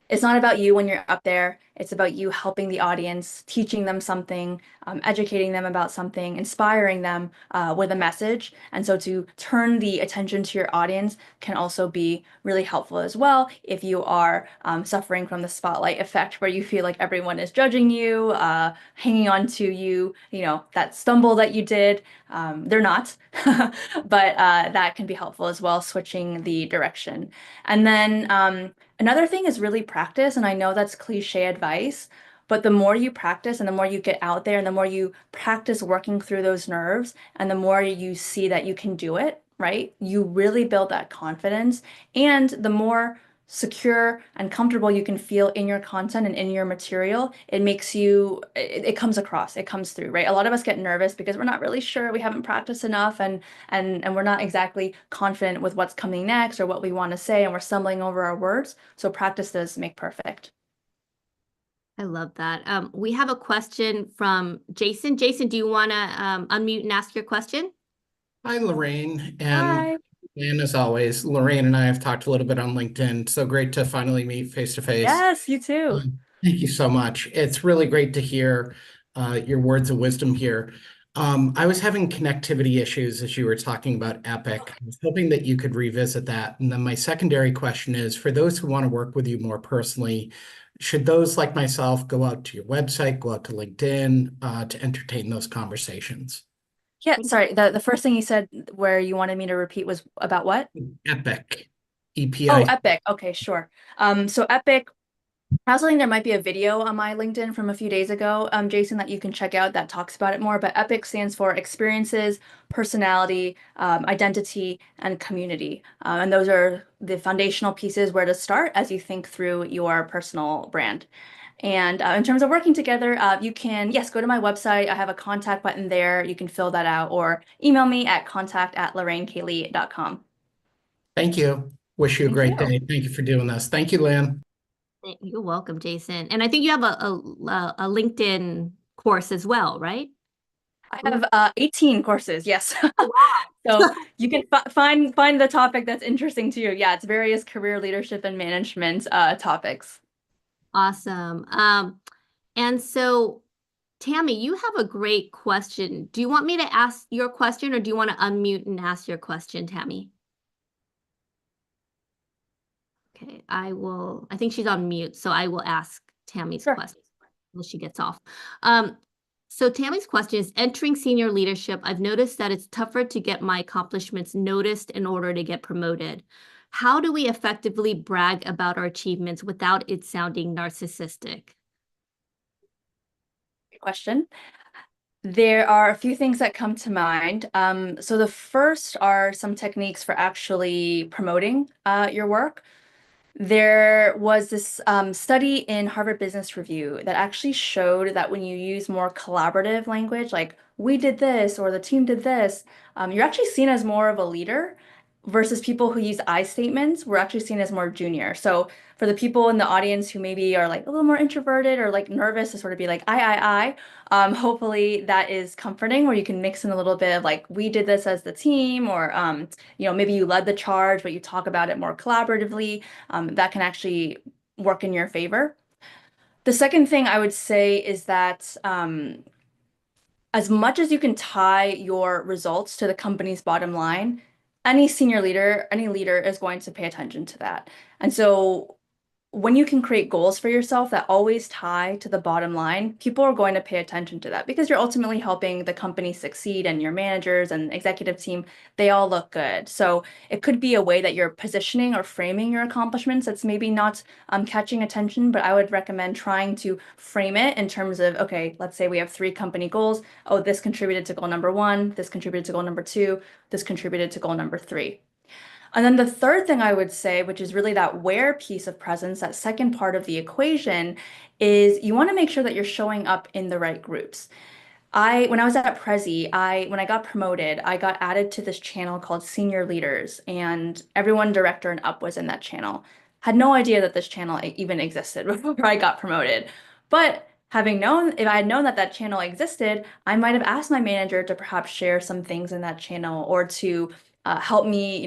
Speaker 2: It's not about you when you're up there. It's about you helping the audience, teaching them something, educating them about something, inspiring them with a message. And so to turn the attention to your audience can also be really helpful as well if you are suffering from the spotlight effect where you feel like everyone is judging you, hanging on to you, that stumble that you did. They're not, but that can be helpful as well, switching the direction. And then another thing is really practice, and I know that's cliche advice, but the more you practice and the more you get out there and the more you practice working through those nerves and the more you see that you can do it, right? You really build that confidence, and the more secure and comfortable you can feel in your content and in your material, it makes you, it comes across, it comes through, right? A lot of us get nervous because we're not really sure, we haven't practiced enough, and we're not exactly confident with what's coming next or what we want to say, and we're stumbling over our words. So practice does make perfect.
Speaker 1: I love that. We have a question from Jason. Jason, do you want to unmute and ask your question?
Speaker 3: Hi, Lorraine.
Speaker 2: Hi.
Speaker 3: And as always, Lorraine and I have talked a little bit on LinkedIn. So great to finally meet face to face.
Speaker 2: Yes, you too.
Speaker 3: Thank you so much. It's really great to hear your words of wisdom here. I was having connectivity issues as you were talking about Epic. I was hoping that you could revisit that. And then my secondary question is, for those who want to work with you more personally, should those like myself go out to your website, go out to LinkedIn to entertain those conversations?
Speaker 2: Yeah, sorry. The first thing you said where you wanted me to repeat was about what?
Speaker 3: Epic,
Speaker 2: Oh,
Speaker 3: EPI.
Speaker 2: Epic. Okay, sure. So Epic, I also think there might be a video on my LinkedIn from a few days ago, Jason, that you can check out that talks about it more. But EPIC stands for experiences, personality, identity, and community. And those are the foundational pieces where to start as you think through your personal brand. And in terms of working together, you can, yes, go to my website. I have a contact button there. You can fill that out or email me at contact@lorrainekaylee.com.
Speaker 3: Thank you. Wish you a
Speaker 2: Thank
Speaker 3: great
Speaker 2: you.
Speaker 3: day. Thank you for doing this. Thank you, Lynn.
Speaker 1: You're welcome, Jason. And I think you have a LinkedIn course as well, right?
Speaker 2: I have 18 courses, yes.
Speaker 1: Wow.
Speaker 2: So you can find the topic that's interesting to you. Yeah, it's various career leadership and management topics.
Speaker 1: Awesome. And so Tammy, you have a great question. Do you want me to ask your question or do you want to unmute and ask your question, Tammy? Okay, I think she's on mute, so I will ask Tammy's
Speaker 2: Sure.
Speaker 1: question until she gets off. So Tammy's question is, entering senior leadership, I've noticed that it's tougher to get my accomplishments noticed in order to get promoted. How do we effectively brag about our achievements without it sounding narcissistic?
Speaker 2: Good question. There are a few things that come to mind. So the first are some techniques for actually promoting your work. There was this study in Harvard Business Review that actually showed that when you use more collaborative language, like we did this or the team did this, you're actually seen as more of a leader versus people who use I statements. We're actually seen as more junior. So for the people in the audience who maybe are like a little more introverted or like nervous to sort of be like, hopefully that is comforting where you can mix in a little bit of like, we did this as the team, or, maybe you led the charge, but you talk about it more collaboratively. That can actually work in your favor. The second thing I would say is that as much as you can tie your results to the company's bottom line, any senior leader, any leader is going to pay attention to that. And so when you can create goals for yourself that always tie to the bottom line, people are going to pay attention to that because you're ultimately helping the company succeed, and your managers and executive team, they all look good. So it could be a way that you're positioning or framing your accomplishments that's maybe not catching attention, but I would recommend trying to frame it in terms of, okay, let's say we have 3 company goals. Oh, this contributed to goal number 1, this contributed to goal number 2, this contributed to goal number 3. And then the third thing I would say, which is really that where piece of presence, that second part of the equation, is you want to make sure that you're showing up in the right groups. When I was at Prezi, when I got promoted, I got added to this channel called Senior Leaders, and everyone director and up was in that channel. Had no idea that this channel even existed before I got promoted. But if I had known that that channel existed, I might have asked my manager to perhaps share some things in that channel, or to help me,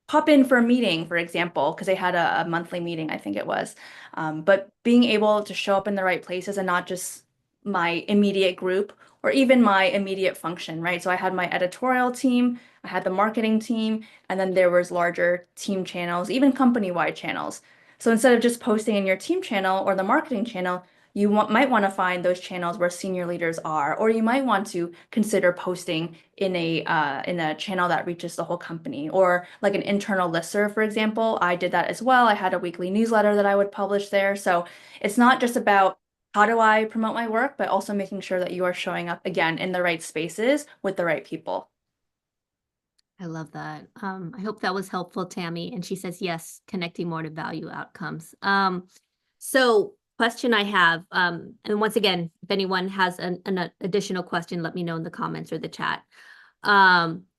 Speaker 2: pop in for a meeting, for example, because they had a monthly meeting, I think it was. But being able to show up in the right places and not just my immediate group or even my immediate function, right? So I had my editorial team, I had the marketing team, and then there was larger team channels, even company-wide channels. So instead of just posting in your team channel or the marketing channel, you might want to find those channels where senior leaders are, or you might want to consider posting in a channel that reaches the whole company, or like an internal listserv, for example. I did that as well. I had a weekly newsletter that I would publish there. So it's not just about how do I promote my work, but also making sure that you are showing up again in the right spaces with the right people.
Speaker 1: I love that. I hope that was helpful, Tammy. And she says, yes, connecting more to value outcomes. So question I have, and once again, if anyone has an additional question, let me know in the comments or the chat.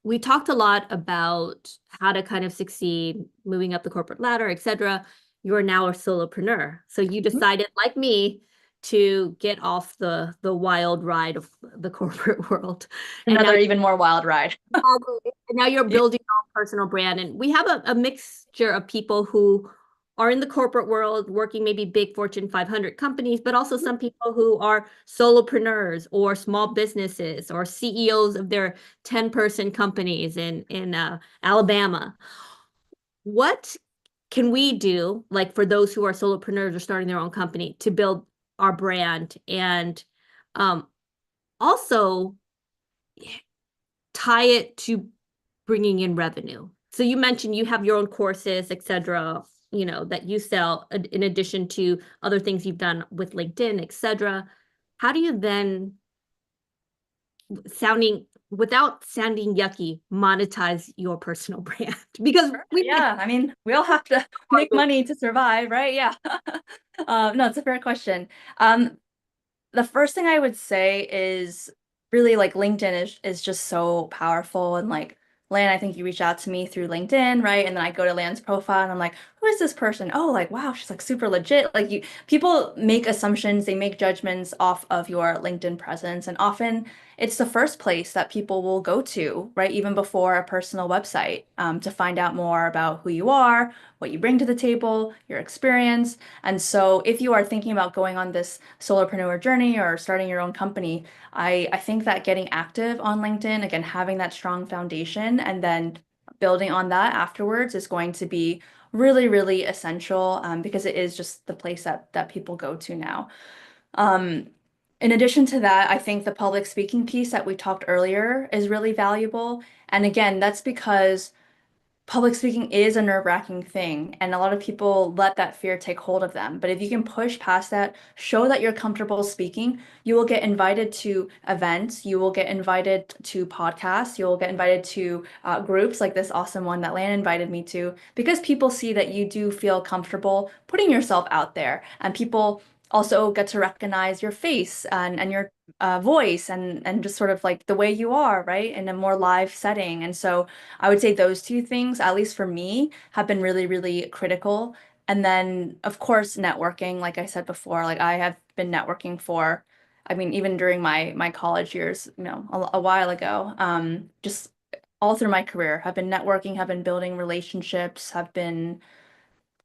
Speaker 1: We talked a lot about how to kind of succeed, moving up the corporate ladder, etc. You are now a solopreneur. So you decided, like me, to get off the wild ride of the corporate world.
Speaker 2: Another even more wild ride.
Speaker 1: And now you're building your own personal brand. And we have a mixture of people who are in the corporate world working maybe big Fortune 500 companies, but also some people who are solopreneurs or small businesses or CEOs of their 10-person companies in Alabama. What can we do, like for those who are solopreneurs or starting their own company, to build our brand and also tie it to bringing in revenue? So you mentioned you have your own courses, etc. you know, that you sell in addition to other things you've done with LinkedIn, etc. How do you then without sounding yucky, monetize your personal brand? Because
Speaker 2: Yeah, I mean, we all have to make money to survive, right? Yeah. No, it's a fair question. The first thing I would say is really like LinkedIn is just so powerful, and like Lan, I think you reached out to me through LinkedIn, right? And then I go to Lan's profile and I'm like, who is this person? Oh, like wow, she's like super legit. Like you people make assumptions, they make judgments off of your LinkedIn presence, and often it's the first place that people will go to, right? Even before a personal website, to find out more about who you are, what you bring to the table, your experience. And so if you are thinking about going on this solopreneur journey or starting your own company, I think that getting active on LinkedIn, again, having that strong foundation and then building on that afterwards is going to be really, really essential, because it is just the place that people go to now. Um, in addition to that, I think the public speaking piece that we talked earlier is really valuable. And again, that's because public speaking is a nerve-wracking thing, and a lot of people let that fear take hold of them. But if you can push past that, show that you're comfortable speaking, you will get invited to events, you will get invited to podcasts, you will get invited to groups like this awesome one that Lan invited me to, because people see that you do feel comfortable putting yourself out there, and people also get to recognize your face and your voice and just sort of like the way you are, right, in a more live setting. And so I would say those two things, at least for me, have been really, really critical. And then, of course, networking, like I said before, like I have been networking for, I mean, even during my college years, you know, a while ago, just all through my career, have been networking, have been building relationships, have been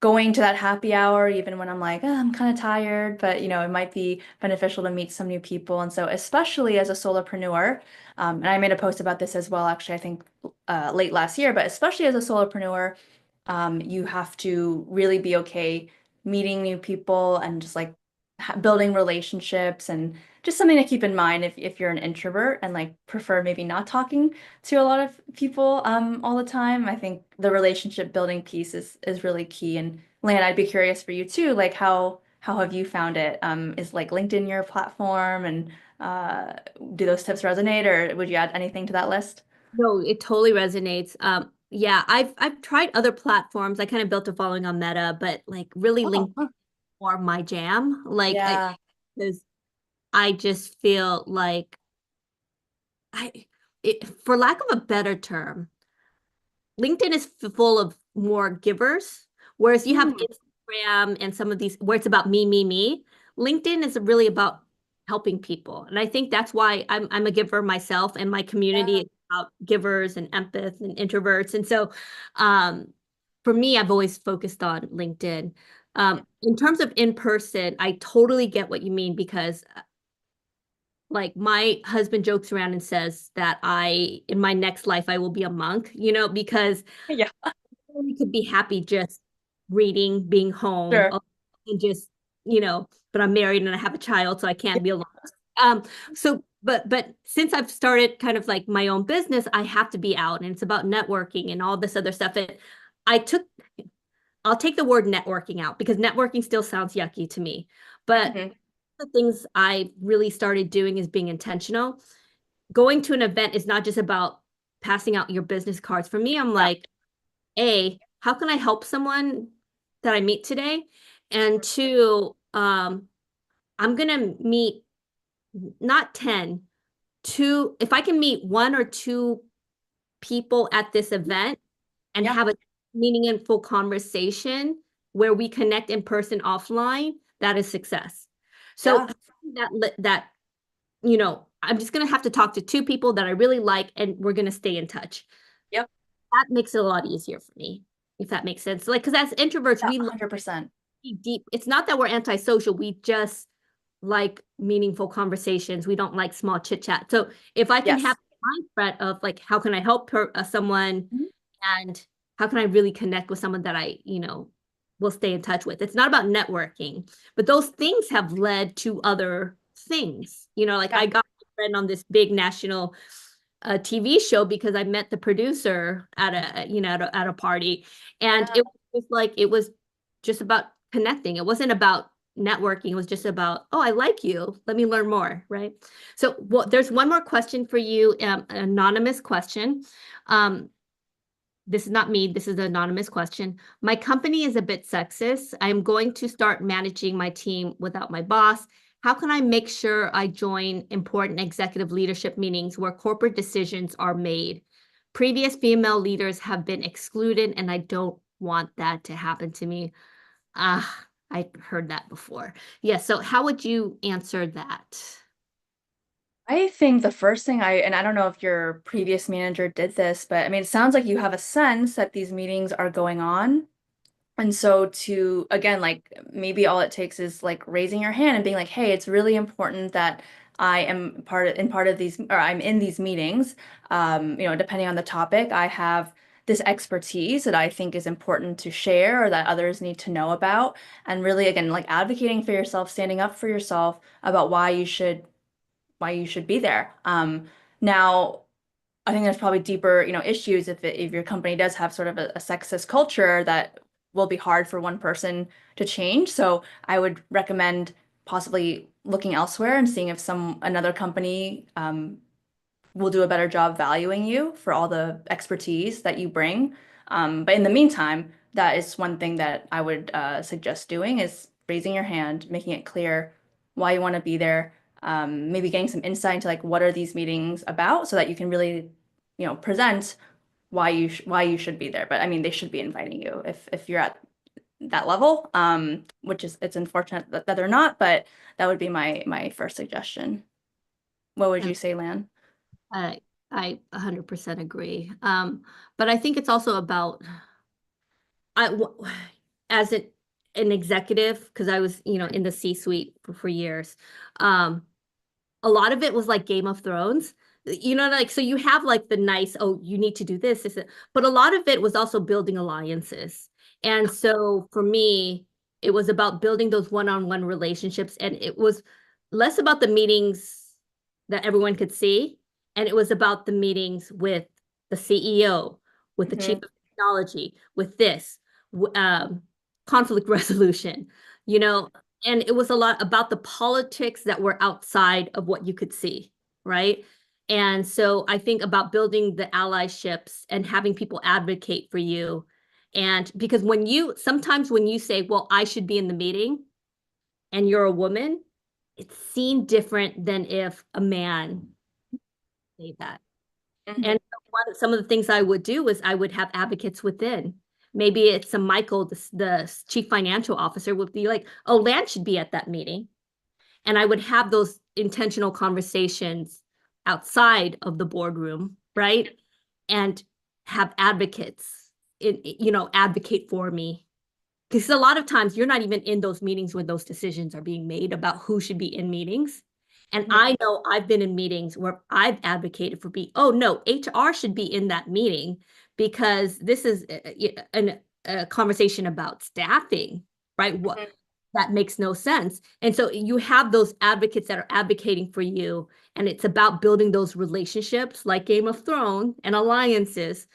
Speaker 2: going to that happy hour, even when I'm like, "Oh, I'm kind of tired," but you know, it might be beneficial to meet some new people. And so, especially as a solopreneur, and I made a post about this as well, actually, I think late last year, but especially as a solopreneur, you have to really be okay meeting new people and just like building relationships, and just something to keep in mind if you're an introvert and like prefer maybe not talking to a lot of people all the time. I think the relationship building piece is really key. And Lan, I'd be curious for you too, like how have you found it? Is like LinkedIn your platform, and uh do those tips resonate, or would you add anything to that list?
Speaker 1: No, it totally resonates. Yeah, I've tried other platforms. I kind of built a following on Meta, but like really
Speaker 2: Oh,
Speaker 1: LinkedIn or my jam.
Speaker 2: yeah.
Speaker 1: Because I just feel like for lack of a better term, LinkedIn is full of more givers, whereas you have
Speaker 2: Mm,
Speaker 1: Instagram and some of these where it's about me, me, me. LinkedIn is really about helping people. And I think that's why I'm a giver myself, and my community
Speaker 2: yeah.
Speaker 1: is about givers and empaths and introverts. And so um for me, I've always focused on LinkedIn. In terms of in person, I totally get what you mean, because like my husband jokes around and says that in my next life, I will be a monk, you know, because
Speaker 2: Yeah,
Speaker 1: we could be happy just reading, being home,
Speaker 2: sure.
Speaker 1: and just, you know, but I'm married and I have a child, so I
Speaker 2: Yeah.
Speaker 1: can't be alone. But since I've started kind of like my own business, I have to be out, and it's about networking and all this other stuff. And I took, I'll take the word networking out because networking still sounds yucky to me. But
Speaker 2: Mhm.
Speaker 1: the things I really started doing is being intentional. Going to an event is not just about passing out your business cards. For me, I'm
Speaker 2: Yeah.
Speaker 1: like, A, how can I help someone that I meet today? And two, I'm gonna meet not 10, two, if I can meet one or two people at this event and
Speaker 2: Yeah.
Speaker 1: have a meaningful conversation where we connect in person offline, that is success. So
Speaker 2: Yeah.
Speaker 1: that you know, I'm just gonna have to talk to two people that I really like, and we're gonna stay in touch.
Speaker 2: Yep.
Speaker 1: That makes it a lot easier for me, if that makes sense. Like, because as introverts,
Speaker 2: Yeah,
Speaker 1: we love
Speaker 2: 100%.
Speaker 1: deep. It's not that we're antisocial. We just like meaningful conversations. We don't like small chit chat. So if I can have
Speaker 2: Yes.
Speaker 1: a mindset of like, how can I help someone,
Speaker 2: Mhm.
Speaker 1: and how can I really connect with someone that I, you know, will stay in touch with? It's not about networking, but those things have led to other things. You know, like
Speaker 2: Yeah.
Speaker 1: I got a friend on this big national TV show because I met the producer at a, you know, at a party, and
Speaker 2: Yeah.
Speaker 1: it was like it was just about connecting. It wasn't about networking. It was just about, oh, I like you. Let me learn more, right? So there's one more question for you, an anonymous question. This is not me, this is an anonymous question. My company is a bit sexist. I'm going to start managing my team without my boss. How can I make sure I join important executive leadership meetings where corporate decisions are made? Previous female leaders have been excluded, and I don't want that to happen to me. I heard that before. Yeah, so how would you answer that?
Speaker 2: I think the first thing and I don't know if your previous manager did this, but I mean, it sounds like you have a sense that these meetings are going on. And so to, again, like maybe all it takes is like raising your hand and being like, hey, it's really important that I am part of these, or I'm in these meetings. Depending on the topic, I have this expertise that I think is important to share or that others need to know about. And really, again, like advocating for yourself, standing up for yourself about why you should be there. Now, I think there's probably deeper, issues if your company does have sort of a sexist culture that will be hard for one person to change. So I would recommend possibly looking elsewhere and seeing if another company will do a better job valuing you for all the expertise that you bring. But in the meantime, that is one thing that I would suggest doing is raising your hand, making it clear why you want to be there, maybe getting some insight into like what are these meetings about so that you can really, present why you should be there. But I mean, they should be inviting you if you're at that level, which is it's unfortunate that they're not, but that would be my first suggestion. What would you say, Lan?
Speaker 1: I I 100% agree. But I think it's also about as an executive, because I was, in the C-suite for years. A lot of it was like Game of Thrones. Like, so you have like the nice, oh, you need to do this, but a lot of it was also building alliances. And so for me, it was about building those one-on-one relationships. And it was less about the meetings that everyone could see. And it was about the meetings with the CEO, with the chief
Speaker 2: Mhm.
Speaker 1: of technology, with this, conflict resolution, you know, and it was a lot about the politics that were outside of what you could see, right? And so I think about building the allyships and having people advocate for you. And because sometimes when you say, well, I should be in the meeting and you're a woman, it's seen different than if a man say that.
Speaker 2: Mhm.
Speaker 1: And some of the things I would do is I would have advocates within. Maybe it's a Michael, the chief financial officer would be like, oh, Lance should be at that meeting. And I would have those intentional conversations outside of the boardroom, right? And have advocates, advocate for me. Because a lot of times you're not even in those meetings when those decisions are being made about who should be in meetings. And
Speaker 2: Mhm.
Speaker 1: I know I've been in meetings where I've advocated for oh no, HR should be in that meeting because this is a conversation about staffing, right?
Speaker 2: Mhm.
Speaker 1: That makes no sense. And so you have those advocates that are advocating for you, and it's about building those relationships like Game of Thrones and alliances.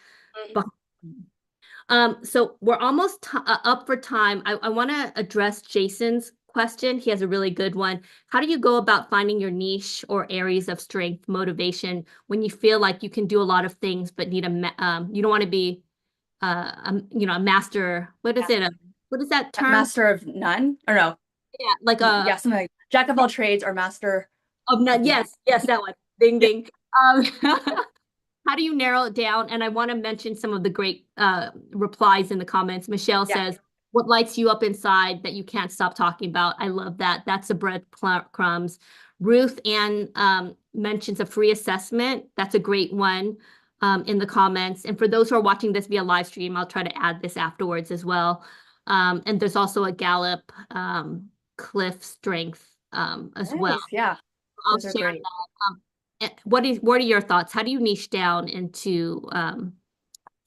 Speaker 1: So we're almost up for time. I want to address Jason's question. He has a really good one. How do you go about finding your niche or areas of strength, motivation when you feel like you can do a lot of things, but you don't want to be, a master. What is it? What is that term?
Speaker 2: Master of none, or no?
Speaker 1: Yeah, like
Speaker 2: Yeah, something like jack of all trades or master
Speaker 1: of none.
Speaker 2: of none.
Speaker 1: Yes, yes, that one. Ding,
Speaker 2: Yeah.
Speaker 1: ding. How do you narrow it down? And I want to mention some of the great replies in the comments. Michelle
Speaker 2: Yeah.
Speaker 1: says, what lights you up inside that you can't stop talking about? I love that. That's the breadcrumbs. Ruth Ann mentions a free assessment. That's a great one in the comments. And for those who are watching this via live stream, I'll try to add this afterwards as well. And there's also a Gallup Cliff Strength as well.
Speaker 2: Nice. Yeah.
Speaker 1: I'll
Speaker 2: Those are
Speaker 1: share
Speaker 2: great.
Speaker 1: that. What are your thoughts? How do you niche down into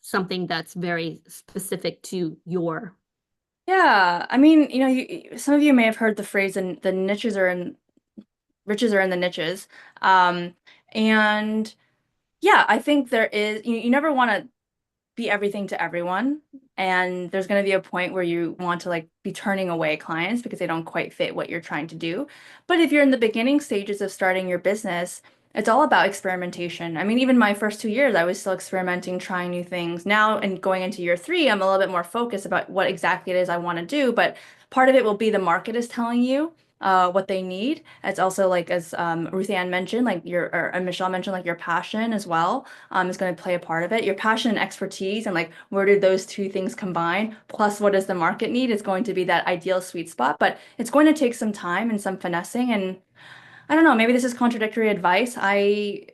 Speaker 1: something that's very specific to your?
Speaker 2: Yeah. I mean, some of you may have heard the phrase and the niches are in riches are in the niches. Um, and yeah, I think there is you never want to be everything to everyone. And there's going to be a point where you want to like be turning away clients because they don't quite fit what you're trying to do. But if you're in the beginning stages of starting your business, it's all about experimentation. I mean, even my first 2 years, I was still experimenting, trying new things. Now, and going into year 3, I'm a little bit more focused about what exactly it is I want to do. But part of it will be the market is telling you what they need. It's also like, as Ruth Ann mentioned, like and Michelle mentioned, like your passion as well is going to play a part of it. Your passion and expertise, and like where do those two things combine? Plus, what does the market need is going to be that ideal sweet spot. But it's going to take some time and some finessing. And I don't know, maybe this is contradictory advice. I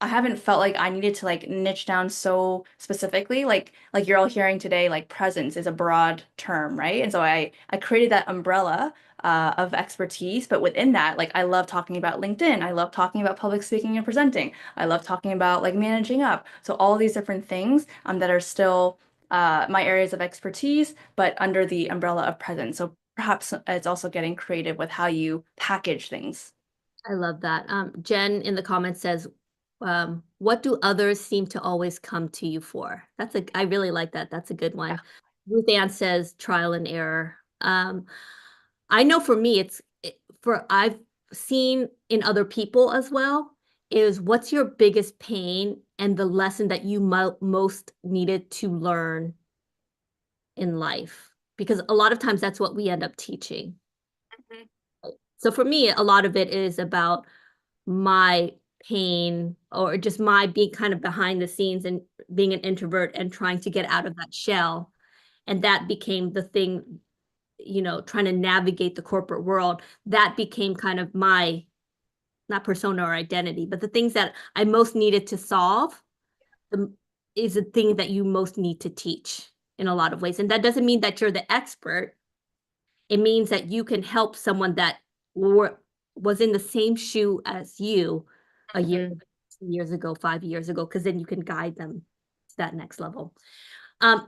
Speaker 2: haven't felt like I needed to like niche down so specifically. Like you're all hearing today, like presence is a broad term, right? And so I created that umbrella of expertise, but within that, like I love talking about LinkedIn. I love talking about public speaking and presenting. I love talking about like managing up. So all these different things that are still my areas of expertise, but under the umbrella of presence. So perhaps it's also getting creative with how you package things.
Speaker 1: I love that. Jen in the comments says, what do others seem to always come to you for? I really like that. That's a good one. Ruth Ann says trial and error. I know for me, I've seen in other people as well, is what's your biggest pain and the lesson that you most needed to learn in life? Because a lot of times that's what we end up teaching. So for me, a lot of it is about my pain or just my being kind of behind the scenes and being an introvert and trying to get out of that shell. And that became the thing, trying to navigate the corporate world. That became kind of my, not persona or identity, but the things that I most needed to solve is the thing that you most need to teach in a lot of ways. And that doesn't mean that you're the expert. It means that you can help someone that was in the same shoe as you a year, 2 years ago, 5 years ago, because then you can guide them to that next level. So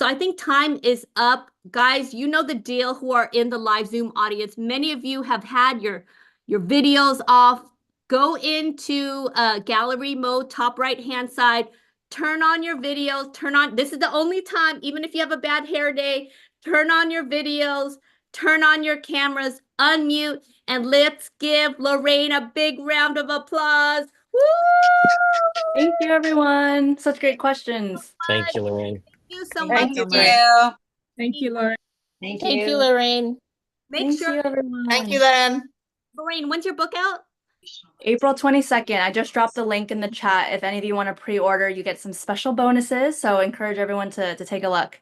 Speaker 1: I think time is up. Guys, you know the deal who are in the live Zoom audience. Many of you have had your videos off. Go into gallery mode, top right-hand side. Turn on your videos. This is the only time, even if you have a bad hair day, turn on your videos, turn on your cameras, unmute, and let's give Lorraine a big round of applause. Woo!
Speaker 2: Thank you, everyone. Such great questions.
Speaker 4: Thank you, Lorraine.
Speaker 1: Thank you so
Speaker 2: Thank
Speaker 1: much.
Speaker 2: you.
Speaker 5: Thank you, Lauren.
Speaker 6: Thank
Speaker 4: Thank you,
Speaker 6: you.
Speaker 4: Lorraine.
Speaker 1: Make
Speaker 2: Thank
Speaker 1: sure,
Speaker 2: you, everyone.
Speaker 6: Thank you, Lynn.
Speaker 1: Lorraine, when's your book out?
Speaker 2: April 22nd. I just dropped the link in the chat. If any of you want to pre-order, you get some special bonuses. So encourage everyone to take a look.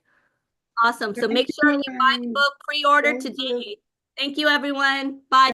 Speaker 1: Awesome. So
Speaker 5: Thank
Speaker 1: make
Speaker 5: you,
Speaker 1: sure you buy the
Speaker 5: Lorraine.
Speaker 1: book, pre-order
Speaker 5: Thank you.
Speaker 1: today. Thank you, everyone. Bye.